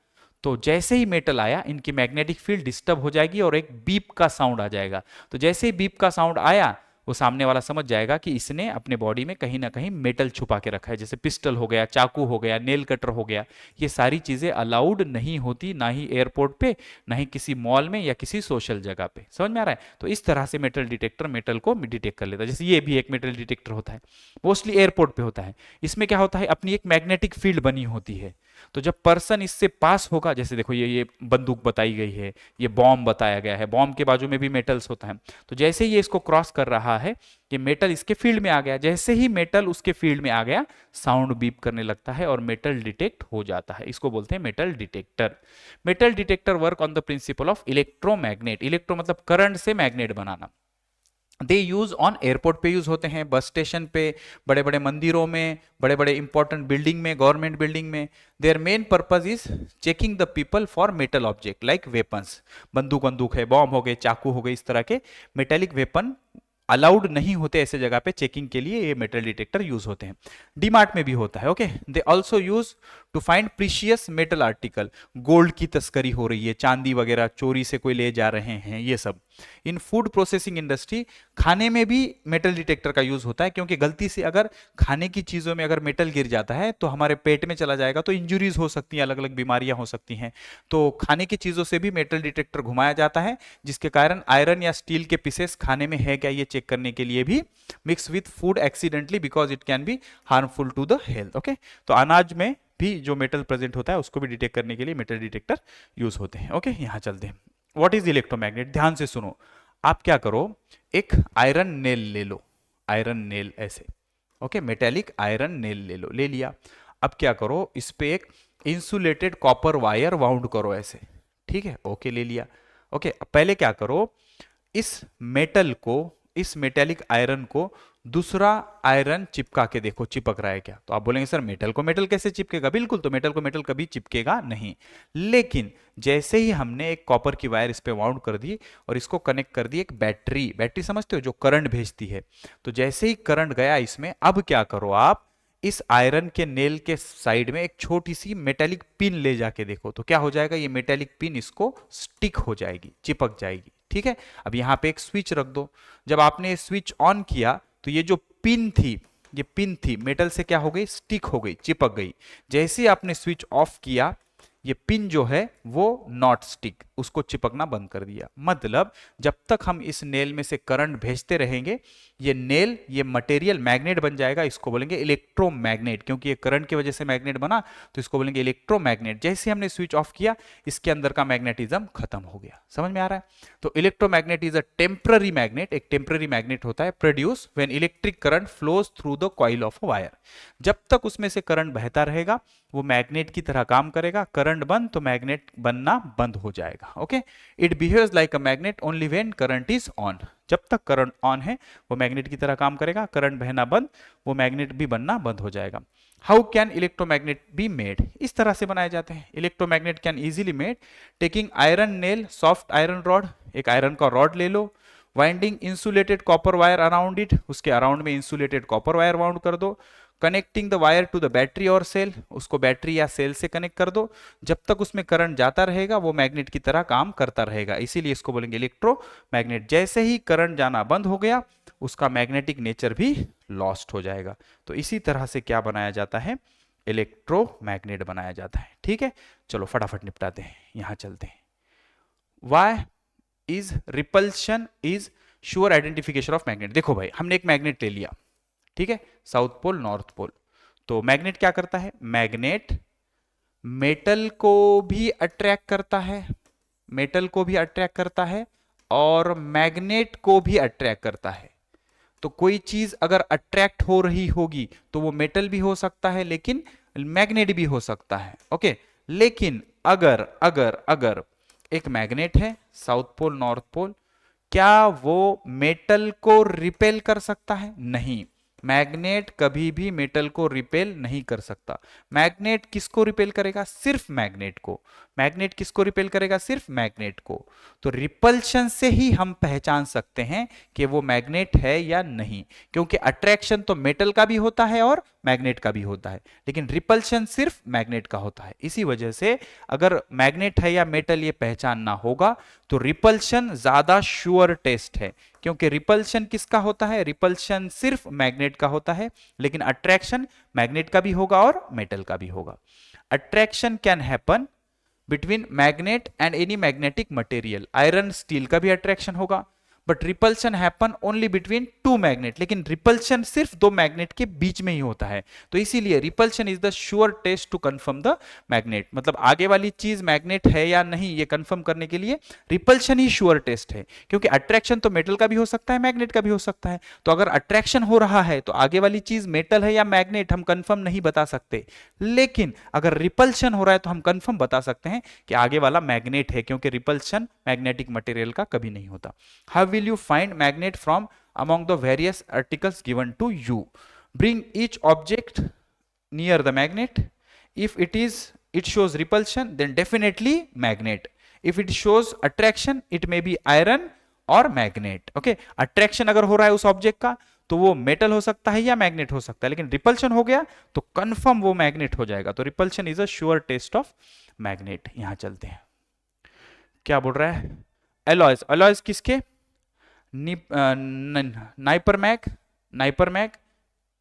तो जैसे ही मेटल आया इनकी मैग्नेटिक फील्ड डिस्टर्ब हो जाएगी और एक बीप का साउंड आ जाएगा। तो जैसे ही बीप का साउंड आया, वो सामने वाला समझ जाएगा कि इसने अपने बॉडी में कहीं ना कहीं मेटल छुपा के रखा है। जैसे पिस्टल हो गया, चाकू हो गया, नेल कटर हो गया, ये सारी चीजें अलाउड नहीं होती, ना ही एयरपोर्ट पे, ना ही किसी मॉल में या किसी सोशल जगह पे। समझ में आ रहा है? तो इस तरह से मेटल डिटेक्टर मेटल को डिटेक्ट कर लेता है। जैसे ये भी एक मेटल डिटेक्टर होता है, मोस्टली एयरपोर्ट पे होता है। इसमें क्या होता है? अपनी एक मैग्नेटिक फील्ड बनी होती है। तो जब पर्सन इससे पास होगा, जैसे देखो ये बंदूक बताई गई है, ये बॉम्ब बताया गया है, बॉम्ब के बाजू में भी मेटल्स होता है, तो जैसे ये इसको क्रॉस कर रहा है कि मेटल इसके फील्ड में आ गया। जैसे ही मेटल उसके फील्ड में आ गया, साउंड बीप करने लगता है और मेटल डिटेक्ट हो जाता है। इसको बोलते हैं metal detector. Metal detector work on the principle of electromagnet. Electro मतलब करंट से magnet banana. They use on airport पे यूज होते हैं, बस स्टेशन पे, बड़े बड़े मंदिरों में, बड़े बड़े इंपॉर्टेंट बिल्डिंग में, गवर्नमेंट बिल्डिंग में। Their main purpose is checking the people for metal object like weapons. बंदूक है, बॉम्ब हो गए, चाकू हो गए, इस तरह के मेटेलिक वेपन अलाउड नहीं होते ऐसे जगह पे, चेकिंग के लिए ये मेटल डिटेक्टर यूज होते हैं। डीमार्ट में भी होता है। Okay, they also use to find precious metal article. Gold की तस्करी हो रही है, चांदी वगैरह चोरी से कोई ले जा रहे हैं, ये सब। इन फूड प्रोसेसिंग इंडस्ट्री, खाने में भी मेटल डिटेक्टर का यूज होता है, क्योंकि गलती से अगर खाने की चीजों में अगर मेटल गिर जाता है तो हमारे पेट में चला जाएगा, तो इंजुरीज हो सकती हैं, अलग अलग बीमारियां हो सकती हैं। तो खाने की चीजों से भी मेटल डिटेक्टर घुमाया जाता है, जिसके कारण आयरन या स्टील के पीसेस खाने में है क्या ये चेक करने के लिए भी mix with food accidentally, because it can be harmful to the health. Okay, तो अनाज में भी जो मेटल प्रेजेंट होता है उसको भी डिटेक्ट करने के लिए मेटल डिटेक्टर यूज होते हैं। ओके, यहां चलते हैं। What is electromagnet? ध्यान से सुनो। आप क्या करो, एक आयरन नेल ले लो, आयरन नेल ऐसे, ओके, मेटेलिक आयरन नेल ले लो, ले लिया। अब क्या करो, इस पे एक इंसुलेटेड कॉपर वायर वाउंड करो ऐसे, ठीक है, ओके, ले लिया। ओके, अब पहले क्या करो, इस मेटल को, इस मेटेलिक आयरन को दूसरा आयरन चिपका के देखो, चिपक रहा है क्या? तो आप बोलेंगे सर मेटल को मेटल कैसे चिपकेगा? बिल्कुल, तो मेटल को मेटल कभी चिपकेगा नहीं। लेकिन जैसे ही हमने एक कॉपर की वायर इस पे वाउंड कर दी और इसको कनेक्ट कर दी एक बैटरी, बैटरी समझते हो जो करंट भेजती है, तो जैसे ही करंट गया इसमें, अब क्या करो आप, इस आयरन के नेल के साइड में एक छोटी सी मेटेलिक पिन ले जाके देखो, तो क्या हो जाएगा, ये मेटेलिक पिन इसको स्टिक हो जाएगी, चिपक जाएगी। ठीक है, अब यहां पे एक स्विच रख दो। जब आपने स्विच ऑन किया तो ये जो पिन थी, ये पिन थी मेटल से क्या हो गई, स्टिक हो गई, चिपक गई। जैसे ही आपने स्विच ऑफ किया, ये पिन जो है वो नॉट स्टिक, उसको चिपकना बंद कर दिया। मतलब जब तक हम इस नेल में से करंट भेजते रहेंगे, ये नेल, ये मटेरियल मैग्नेट बन जाएगा। इसको बोलेंगे इलेक्ट्रोमैग्नेट, क्योंकि ये करंट की वजह से मैग्नेट बना, तो इसको बोलेंगे इलेक्ट्रोमैग्नेट। जैसे हमने स्विच ऑफ किया, इसके अंदर का मैग्नेटिज्म खत्म हो गया। समझ में आ रहा है? तो electromagnet is a temporary magnet, एक टेम्पररी मैग्नेट होता है, produce when electric current flows through the coil of a wire. जब तक उसमें से करंट बहता रहेगा, वो मैग्नेट की तरह काम करेगा। करंट बंद तो मैग्नेट बनना बंद हो जाएगा। Okay, it behaves like a magnet only when current is on. जब तक करंट ऑन है वो मैग्नेट की तरह काम करेगा, करंट बहना बंद, वो मैग्नेट भी बनना बंद हो जाएगा। How can electromagnet be made? इस तरह से बनाए जाते हैं। Electromagnet can easily made taking iron nail, soft iron rod, एक आयरन का रॉड ले लो, winding insulated copper wire around it, उसके अराउंड में इंसुलेटेड कॉपर वायर वाउंड कर दो, connecting the wire to the battery और सेल, उसको बैटरी या सेल से कनेक्ट कर दो। जब तक उसमें करंट जाता रहेगा वो मैग्नेट की तरह काम करता रहेगा, इसीलिए इसको बोलेंगे इलेक्ट्रोमैग्नेट। जैसे ही करंट जाना बंद हो गया, उसका मैग्नेटिक नेचर भी लॉस्ट हो जाएगा। तो इसी तरह से क्या बनाया जाता है, इलेक्ट्रोमैग्नेट बनाया जाता है। ठीक है, चलो फटाफट निपटाते हैं, यहां चलते हैं। Why is repulsion is sure identification of magnet? देखो भाई, हमने एक मैग्नेट ले लिया, ठीक है, साउथ पोल नॉर्थ पोल। तो मैग्नेट क्या करता है, मैग्नेट मेटल को भी अट्रैक्ट करता है, मेटल को भी अट्रैक्ट करता है और मैग्नेट को भी अट्रैक्ट करता है। तो कोई चीज अगर अट्रैक्ट हो रही होगी तो वो मेटल भी हो सकता है, लेकिन मैग्नेट भी हो सकता है। ओके, लेकिन अगर अगर अगर एक मैग्नेट है साउथ पोल नॉर्थ पोल, क्या वो मेटल को रिपेल कर सकता है? नहीं, मैग्नेट कभी भी मेटल को रिपेल नहीं कर सकता। मैग्नेट किसको रिपेल करेगा? सिर्फ मैग्नेट को। मैग्नेट किसको रिपेल करेगा? सिर्फ मैग्नेट को। तो रिपल्शन से ही हम पहचान सकते हैं कि वो मैग्नेट है या नहीं, क्योंकि अट्रैक्शन तो मेटल का भी होता है और मैग्नेट का भी होता है, लेकिन रिपल्शन सिर्फ मैग्नेट का होता है। इसी वजह से अगर मैग्नेट है या मेटल ये पहचानना होगा तो रिपल्शन ज्यादा श्योर टेस्ट है, क्योंकि रिपल्शन किसका होता है? रिपल्शन सिर्फ मैग्नेट का होता है, लेकिन अट्रैक्शन मैग्नेट का भी होगा और मेटल का भी होगा। Attraction can happen between magnet and any magnetic material. Iron steel का भी अट्रैक्शन होगा, but repulsion happen only between two magnet, लेकिन रिपल्शन सिर्फ दो मैग्नेट के बीच में ही होता है। तो इसीलिए repulsion is the sure test to confirm the magnet, मतलब आगे वाली चीज मैग्नेट है या नहीं ये कंफर्म करने के लिए रिपल्शन ही श्योर टेस्ट है, क्योंकि अट्रैक्शन तो मेटल का भी हो सकता है, मैग्नेट का भी हो सकता है। तो अगर अट्रैक्शन हो रहा है तो आगे वाली चीज मेटल है या मैग्नेट हम कंफर्म नहीं बता सकते, लेकिन अगर रिपल्शन हो रहा है तो हम कंफर्म बता सकते हैं कि आगे वाला मैग्नेट है, क्योंकि रिपल्शन मैग्नेटिक मटेरियल का कभी नहीं होता। How will you find magnet from among the various articles given to you? Bring each object near the magnet. If it shows repulsion, then definitely magnet. If it shows attraction, it may be iron और magnet. Okay, attraction अगर हो रहा है उस object का तो वो metal हो सकता है या मैग्नेट हो सकता है, लेकिन रिपल्शन हो गया तो कंफर्म वो मैग्नेट हो जाएगा। तो repulsion is a sure test of magnet. यहां चलते हैं, क्या बोल रहा है? एलॉयज, एलॉयज किसके? नाइपरमैग, नाइपरमैग,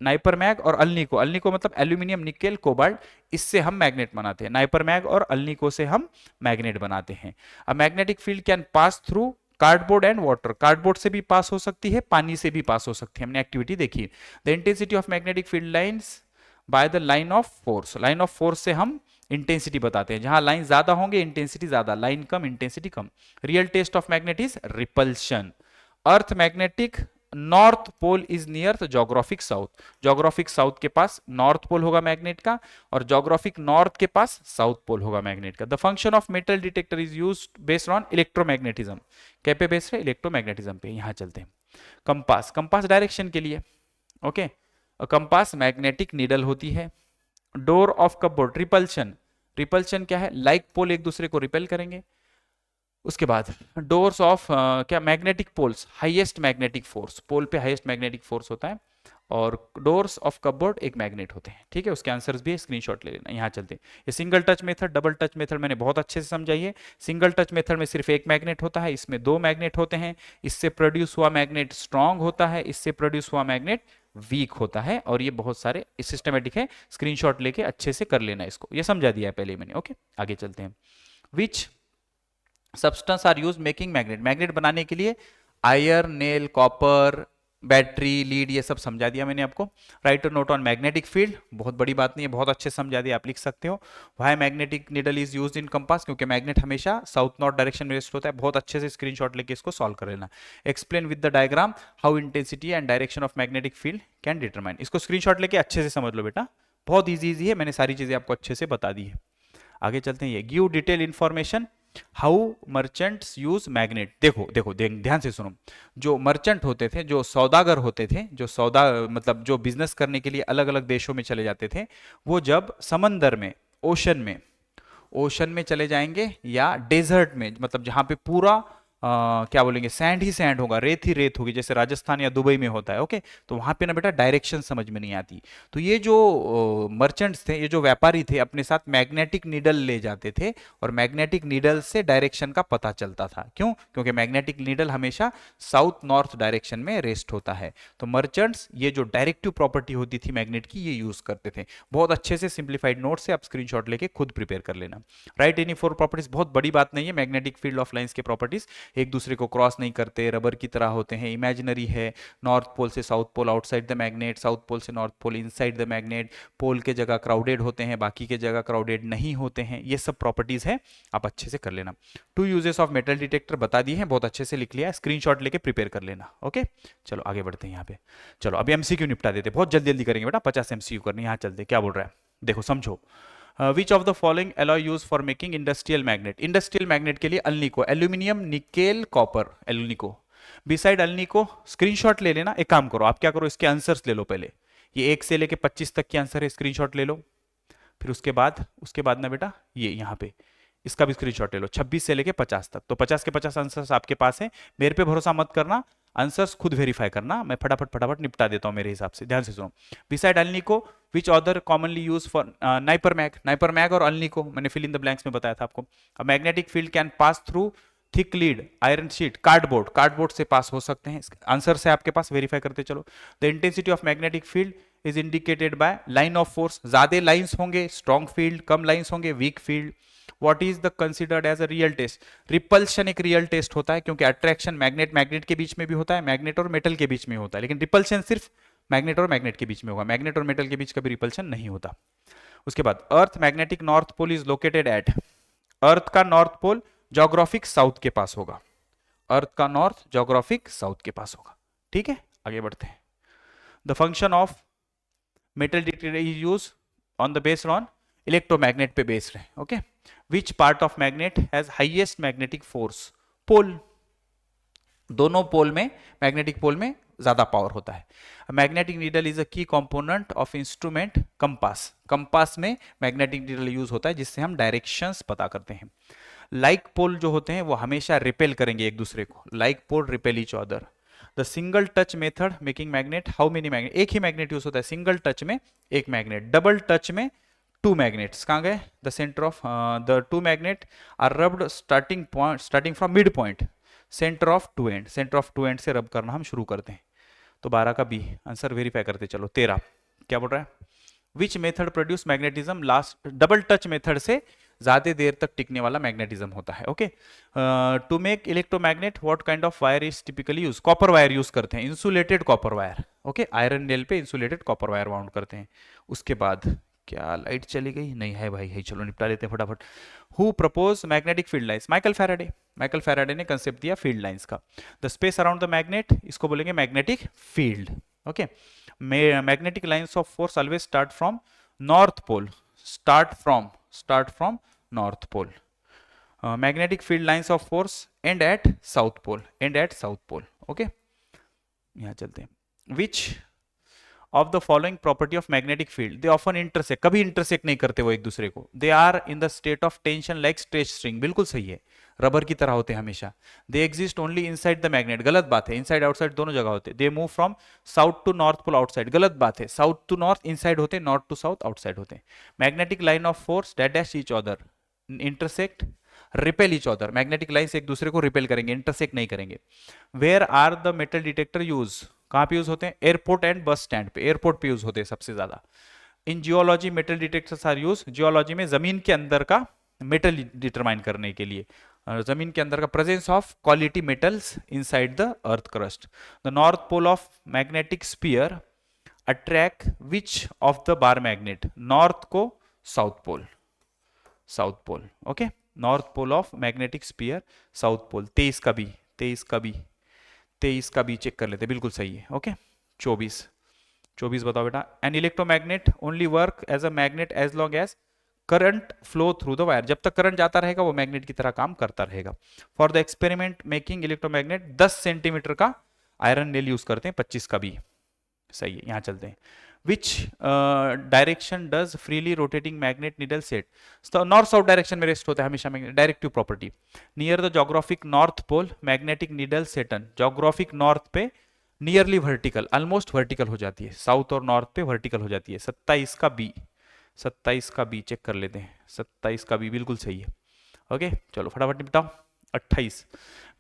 नाइपरमैग और अल्निको। अल्निको मतलब एल्यूमिनियम, निकेल, कोबाल्ट, इससे हम मैग्नेट बनाते हैं। नाइपरमैग और अल्निको से हम मैग्नेट बनाते हैं। A magnetic field can pass through cardboard and water, cardboard से भी पास हो सकती है, पानी से भी पास हो सकती है, हमने एक्टिविटी देखी। The intensity of magnetic field lines by the line of force, line of force से हम इंटेंसिटी बताते हैं। जहां लाइन ज्यादा होंगे इंटेंसिटी ज्यादा, लाइन कम इंटेंसिटी कम। Real test of magnet is repulsion. Earth magnetic north pole is near the geographic south, geographic south के पास नॉर्थ पोल होगा मैग्नेट का, और जोग्राफिक नॉर्थ के पास साउथ पोल होगा मैग्नेट का। The function of metal detector is used based on electromagnetism, क्या पे बेस्ड है? इलेक्ट्रोमैग्नेटिज्म पे। यहां चलते हैं, कंपास, कंपास डायरेक्शन के लिए। ओके, कंपास मैग्नेटिक नीडल होती है। Door of cupboard, repulsion, repulsion क्या है? लाइक पोल एक दूसरे को रिपेल करेंगे। उसके बाद डोर्स ऑफ क्या? Magnetic poles, highest magnetic force, pole पे हाईएस्ट मैग्नेटिक फोर्स होता है, और डोर्स ऑफ कपबोर्ड एक मैग्नेट होते हैं। ठीक है, उसके आंसर्स भी स्क्रीनशॉट ले लेना। यहाँ चलते हैं, ये single touch method, double touch method मैंने बहुत अच्छे से समझाई है। सिंगल टच मेथड में सिर्फ एक मैग्नेट होता है, इसमें दो मैग्नेट होते हैं। इससे प्रोड्यूस हुआ मैग्नेट स्ट्रांग होता है, इससे प्रोड्यूस हुआ मैग्नेट वीक होता है, और ये बहुत सारे सिस्टमेटिक है, स्क्रीनशॉट लेके अच्छे से कर लेना इसको, ये समझा दिया है पहले मैंने। ओके, आगे चलते हैं। Which substance are use making magnet, magnet बनाने के लिए iron, nail, copper, battery, lead, ये सब समझा दिया मैंने आपको। Write a note on magnetic field, बहुत बड़ी बात नहीं है, बहुत अच्छे समझा दिया, आप लिख सकते हो। Why magnetic needle is used in compass, क्योंकि मैग्नेट हमेशा साउथ नॉर्थ डायरेक्शन में रेस्ट होता है। बहुत अच्छे से स्क्रीनशॉट लेके इसको सॉल्व कर लेना। Explain with the diagram how intensity and direction of magnetic field can determine, इसको स्क्रीनशॉट लेके अच्छे से समझ लो बेटा, बहुत ईजी है, मैंने सारी चीजें आपको अच्छे से बता दी है। आगे चलते हैं, ये give detail information how merchants use magnet. देखो देखो ध्यान से सुनो, जो मर्चेंट होते थे, जो सौदागर होते थे, जो सौदा मतलब जो बिजनेस करने के लिए अलग अलग देशों में चले जाते थे, वो जब समंदर में, ओशन में चले जाएंगे या डेजर्ट में, मतलब जहां पे पूरा क्या बोलेंगे, सैंड ही सैंड होगा, रेत ही रेत होगी, जैसे राजस्थान या दुबई में होता है। ओके, तो वहां पे ना बेटा डायरेक्शन समझ में नहीं आती। तो ये जो मर्चेंट्स थे, ये जो व्यापारी थे, अपने साथ मैग्नेटिक नीडल ले जाते थे, और मैग्नेटिक नीडल से डायरेक्शन का पता चलता था। क्यों? क्योंकि मैग्नेटिक नीडल हमेशा साउथ नॉर्थ डायरेक्शन में रेस्ट होता है। तो मर्चेंट्स ये जो डायरेक्टिव प्रॉपर्टी होती थी मैग्नेट की, ये यूज करते थे। बहुत अच्छे से सिंप्लीफाइड नोट से आप स्क्रीनशॉट लेके खुद प्रिपेयर कर लेना। राइट एनी फोर प्रॉपर्टीज, बहुत बड़ी बात नहीं है। मैग्नेटिक फील्ड ऑफ लाइंस के प्रॉपर्टीज एक दूसरे को क्रॉस नहीं करते, रबर की तरह होते हैं, इमेजिनरी है। नॉर्थ पोल से south pole outside the magnet, south pole से north pole inside the magnet, pole के जगह क्राउडेड होते हैं, बाकी के जगह क्राउडेड नहीं होते हैं। ये सब प्रॉपर्टीज है, आप अच्छे से कर लेना। Two uses of metal detector बता दिए हैं, बहुत अच्छे से लिख लिया, स्क्रीनशॉट लेके प्रिपेयर कर लेना। ओके, चलो आगे बढ़ते हैं। यहाँ पे चलो अभी एमसीक्यू निपटा देते, बहुत जल्दी जल्दी करेंगे बेटा, 50 एमसीक्यू करनी। यहाँ चलते, क्या बोल रहा है देखो, समझो। विच of the following alloy use for making industrial magnet, industrial magnet के लिए alnico, aluminium, nickel, copper, alnico. Beside alnico, screenshot ले लेना। एक काम करो, आप क्या करो, इसके आंसर्स ले लो पहले, ये 1 से लेके 25 तक के आंसर है, स्क्रीनशॉट ले लो। फिर उसके बाद ना बेटा ये यहाँ पे इसका भी स्क्रीनशॉट ले लो, 26 से लेके 50 तक। तो 50 के 50 आंसर्स आपके पास है, मेरे पे भरोसा मत करना, आंसर्स खुद वेरीफाई करना, मैं फटाफट निपटा देता हूं मेरे हिसाब से। ध्यान से सुनो। Beside alnico which other commonly use for, Nipermag और अल्निको मैंने फिल इन द ब्लैंक्स में बताया था आपको। Magnetic field can pass through thick lead, iron sheet, cardboard से पास हो सकते हैं। आंसर से आपके पास, वेरीफाई करते चलो। The intensity of magnetic field is indicated by line of force, ज्यादा लाइंस होंगे स्ट्रॉन्ग फील्ड, कम लाइंस होंगे weak field. What is the considered as a real test? Repulsion एक रियल टेस्ट होता है, क्योंकि अट्रैक्शन मैग्नेट मैग्नेट के बीच में भी होता है, मैग्नेट और मेटल के बीच में होता है, लेकिन रिपल्शन सिर्फ मैग्नेट और मैग्नेट के बीच में होगा, मैग्नेट और मेटल के बीच कभी रिपल्शन नहीं होता। उसके बाद earth magnetic north pole is located at, earth का नॉर्थ पोल जोग्राफिक साउथ के पास होगा, अर्थ का नॉर्थ जोग्राफिक साउथ के पास होगा। ठीक है, आगे बढ़ते हैं। The function of metal detector is use on the based on electromagnet पे बेस्ड है। Okay, which part of magnet has highest magnetic force? Pole, दोनों पोल में, मैग्नेटिक पोल में ज्यादा पावर होता है। मैग्नेटिक नीडल इज अ की component of instrument compass, compass में मैग्नेटिक नीडल यूज होता है जिससे हम डायरेक्शंस पता करते हैं। लाइक पोल जो होते हैं वो हमेशा रिपेल करेंगे एक दूसरे को, like pole repel each other. The single touch method making magnet, how many magnet? एक ही मैग्नेट यूज होता है सिंगल टच में, एक मैग्नेट। डबल टच में टू मैग्नेट्स, कहाँ गए? The centre of the two magnet are rubbed starting point, starting from mid point, centre of to end, centre of to end से rub करना हम शुरू करते हैं। तो 12 का बी आंसर वेरीफाई करते चलो। 13 क्या बोल रहा है? Which method produce magnetism last, double touch method से ज्यादा देर तक टिकने वाला मैग्नेटिज्म होता है। Okay, to make electromagnet what kind of wire is typically use? Copper wire use करते हैं, insulated copper wire. Okay, iron nail पे इंसुलेटेड कॉपर वायर बाउंड करते हैं। उसके बाद क्या लाइट चली गई? नहीं है भाई, है, चलो निपटा लेते हैं फटाफट। Who propose magnetic field lines? Michael Faraday, Michael Faraday ने कंसेप्ट दिया फील्ड लाइंस का। The space around the magnet, इसको बोलेंगे magnetic field. Okay, magnetic lines of force always start from north pole, start from north pole. Magnetic field lines of force end at south pole, end at south pole. Okay, यहां चलते हैं। Which of the following property of magnetic field, they often intersect, कभी intersect नहीं करते वो एक दूसरे को। They are in the state of tension like stretch string, बिल्कुल सही है, रबर की तरह होते हैं हमेशा। They exist only inside the magnet, गलत बात है, इनसाइड आउटसाइड दोनों जगह होते हैं। They move from south to north pole outside, गलत बात है, साउथ टू नॉर्थ इनसाइड होते हैं, नॉर्थ टू साउथ आउटसाइड होते हैं। Magnetic line of force that dash each other, intersect repel each other, magnetic lines एक दूसरे को रिपेल करेंगे, इंटरसेक्ट नहीं करेंगे। Where are the metal detector use, कहां पे यूज होते हैं? एयरपोर्ट एंड बस स्टैंड पे, एयरपोर्ट पे यूज होते हैं सबसे ज्यादा। In geology metal detectors are use, geology में जमीन के अंदर का मेटल डिटरमाइन करने के लिए, जमीन के अंदर का presence of quality metals inside the earth crust. The north pole of magnetic sphere attract which of the bar magnet, north को south pole, south pole. Okay, north pole of magnetic sphere south pole. 23 का भी, 23 का भी, 23 का भी check कर लेते, बिल्कुल सही है। ओके, 24 बताओ बेटा। An electromagnet only work as a magnet as long as current flow through the wire, जब तक करंट जाता रहेगा वो मैग्नेट की तरह काम करता रहेगा। For the experiment making electromagnet 10 centimetre का आयरन नेल यूज करते हैं, 25 का भी सही है। यहां चलते हैं। Which direction does freely rotating magnet needle set? North south direction में रेस्ट होता है हमेशा magnet, directive property. Near the geographic north pole magnetic needle sets, geographic north पे नियरली वर्टिकल, ऑलमोस्ट वर्टिकल हो जाती है, साउथ और नॉर्थ पे वर्टिकल हो जाती है। 27 का बी, 27 का बी चेक कर लेते हैं, 27 का बी बिल्कुल सही है। ओके, चलो फटाफट निपटाओ। 28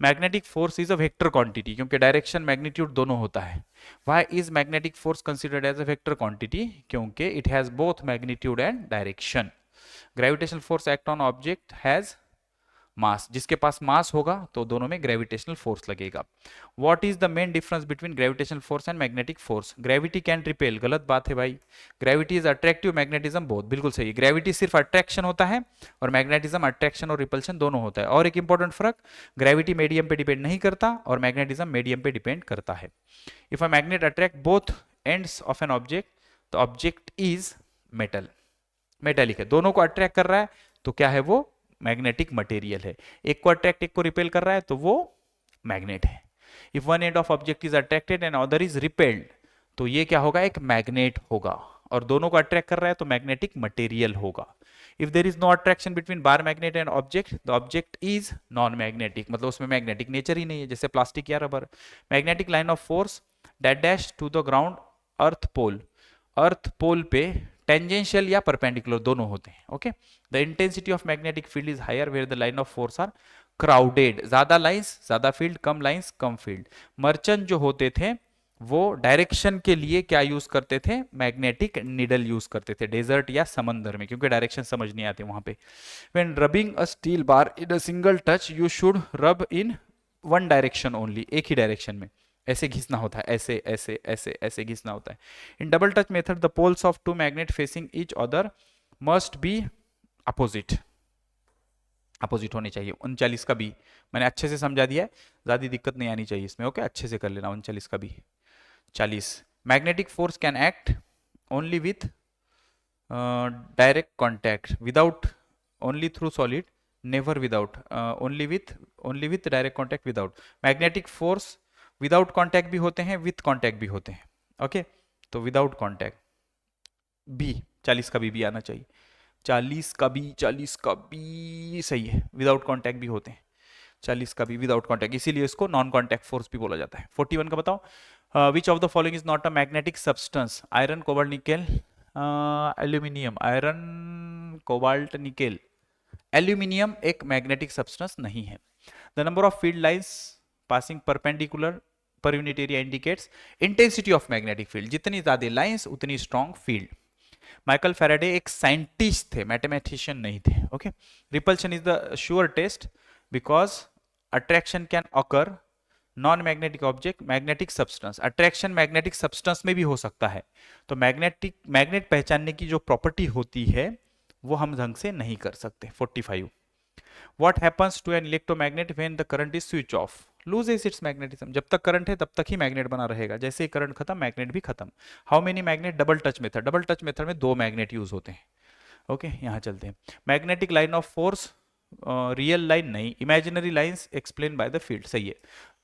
magnetic force is a vector quantity, क्योंकि डायरेक्शन मैग्नीट्यूड दोनों होता है। Why is magnetic force considered as a vector quantity? क्योंकि it has both magnitude and direction. Gravitational force act on object has mass, जिसके पास मास होगा तो दोनों में ग्रेविटेशनल फोर्स लगेगा। What is the main difference between gravitational force and magnetic force? Gravity can repel, गलत बात है भाई। Gravity is attractive, magnetism both, बिल्कुल सही है। ग्रेविटी सिर्फ अट्रैक्शन होता है और मैग्नेटिज्म अट्रैक्शन और रिपल्शन दोनों होता है। और एक इंपॉर्टेंट फर्क, ग्रेविटी मीडियम पे डिपेंड नहीं करता और मैग्नेटिज्म मीडियम पे डिपेंड करता है। If a magnet attract both ends of an object, तो ऑब्जेक्ट इज मेटल, मेटेलिक है, दोनों को अट्रैक्ट कर रहा है तो क्या है वो? मैग्नेटिक मटेरियल है। एक को अट्रैक्ट एक को रिपेल कर रहा है तो वो मैग्नेट है। If one end of object is attracted and other is repelled, तो ये क्या होगा? एक मैग्नेट होगा। और दोनों को अट्रैक्ट कर रहा है तो मैग्नेटिक मटेरियल होगा। If there is no attraction between bar magnet and object, the object is non magnetic, मतलब उसमें मैग्नेटिक नेचर ही नहीं है, जैसे प्लास्टिक या rubber. Magnetic line of force that dash to the ground earth pole, earth pole पे tangential या perpendicular दोनों होते हैं। Okay, the intensity of magnetic field is higher where the line of force are crowded, ज्यादा lines ज्यादा field, कम lines कम field. Merchant जो होते थे वो डायरेक्शन के लिए क्या यूज करते थे, मैग्नेटिक निडल यूज करते थे डेजर्ट या समंदर में, क्योंकि डायरेक्शन समझ नहीं आती वहां पे। When rubbing a steel bar in a single touch you should रब इन वन डायरेक्शन ओनली, एक ही डायरेक्शन में ऐसे घिसना होता है, ऐसे ऐसे ऐसे ऐसे घिसना होता है। In double touch method the poles of two magnet facing each other must be opposite, opposite होने चाहिए। 39 का बी मैंने अच्छे से समझा दिया है, ज्यादा दिक्कत नहीं आनी चाहिए इसमें, ओके अच्छे से कर लेना 39 का B. 40 magnetic force can act only with direct contact without, only through solid, never without, only with direct contact without. Magnetic force without contact भी होते हैं, विथ कॉन्टैक्ट भी होते हैं, ओके तो विदाउट कॉन्टैक्ट बी, 40 का भी आना चाहिए। 40 का बी सही है, विदाउट कॉन्टैक्ट भी होते हैं 40 का भी विदाउट कॉन्टैक्ट, इसीलिए इसको नॉन कॉन्टैक्ट फोर्स भी बोला जाता है। 41 का बताओ, which of the following is not a magnetic substance, iron cobalt nickel aluminium, iron cobalt nickel, aluminium एक मैग्नेटिक सब्सटेंस नहीं है। The number of field lines passing perpendicular per unit area indicates intensity of magnetic field, जितनी ज्यादा lines उतनी strong field. Michael Faraday एक scientist थे, mathematician नहीं थे, okay. Repulsion is the sure test because attraction can occur non magnetic object magnetic substance, attraction magnetic substance में भी हो सकता है, तो मैग्नेट पहचानने की जो प्रॉपर्टी होती है वो हम ढंग से नहीं कर सकते। 45 what happens to an electromagnet when the current is switch off, loses its magnetism, जब तक करंट है तब तक ही मैग्नेट बना रहेगा, जैसे ही करंट खत्म मैग्नेट भी खत्म। How many magnet, double touch method, double touch method में 2 मैग्नेट यूज होते हैं, ओके यहाँ चलते हैं। Magnetic line of force, real line नहीं, imaginary lines explain by the field, सही है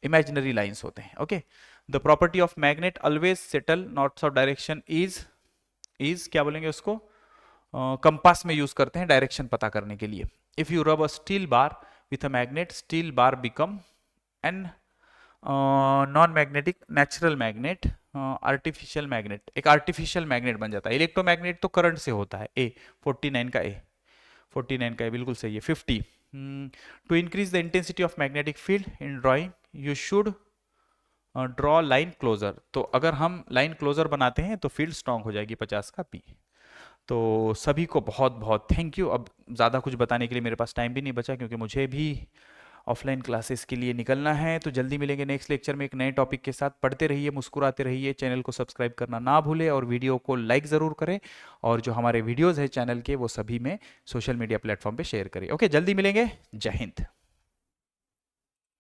इमेजिनरी लाइंस होते हैं, okay. The property of magnet always settle north south direction is क्या बोलेंगे उसको, कंपास में यूज करते हैं डायरेक्शन पता करने के लिए। If you rub a steel bar with a magnet, steel bar become an non magnetic natural magnet, artificial magnet, एक आर्टिफिशियल मैग्नेट बन जाता है। इलेक्ट्रोमैग्नेट तो करंट से होता है, ए 49 का ए, 49 का ए बिल्कुल सही है। 50 to increase the intensity of magnetic field in drawing you should draw line closer, तो अगर हम लाइन क्लोजर बनाते हैं तो फील्ड स्ट्रांग हो जाएगी। 50 का पी। तो सभी को बहुत बहुत थैंक यू। अब ज़्यादा कुछ बताने के लिए मेरे पास टाइम भी नहीं बचा, क्योंकि मुझे भी ऑफलाइन क्लासेस के लिए निकलना है। तो जल्दी मिलेंगे नेक्स्ट लेक्चर में एक नए टॉपिक के साथ। पढ़ते रहिए, मुस्कुराते रहिए, चैनल को सब्सक्राइब करना ना भूलें और वीडियो को लाइक ज़रूर करें, और जो हमारे वीडियोज़ है चैनल के वो सभी में सोशल मीडिया प्लेटफॉर्म पे शेयर करें। ओके, जल्दी मिलेंगे। जय हिंद।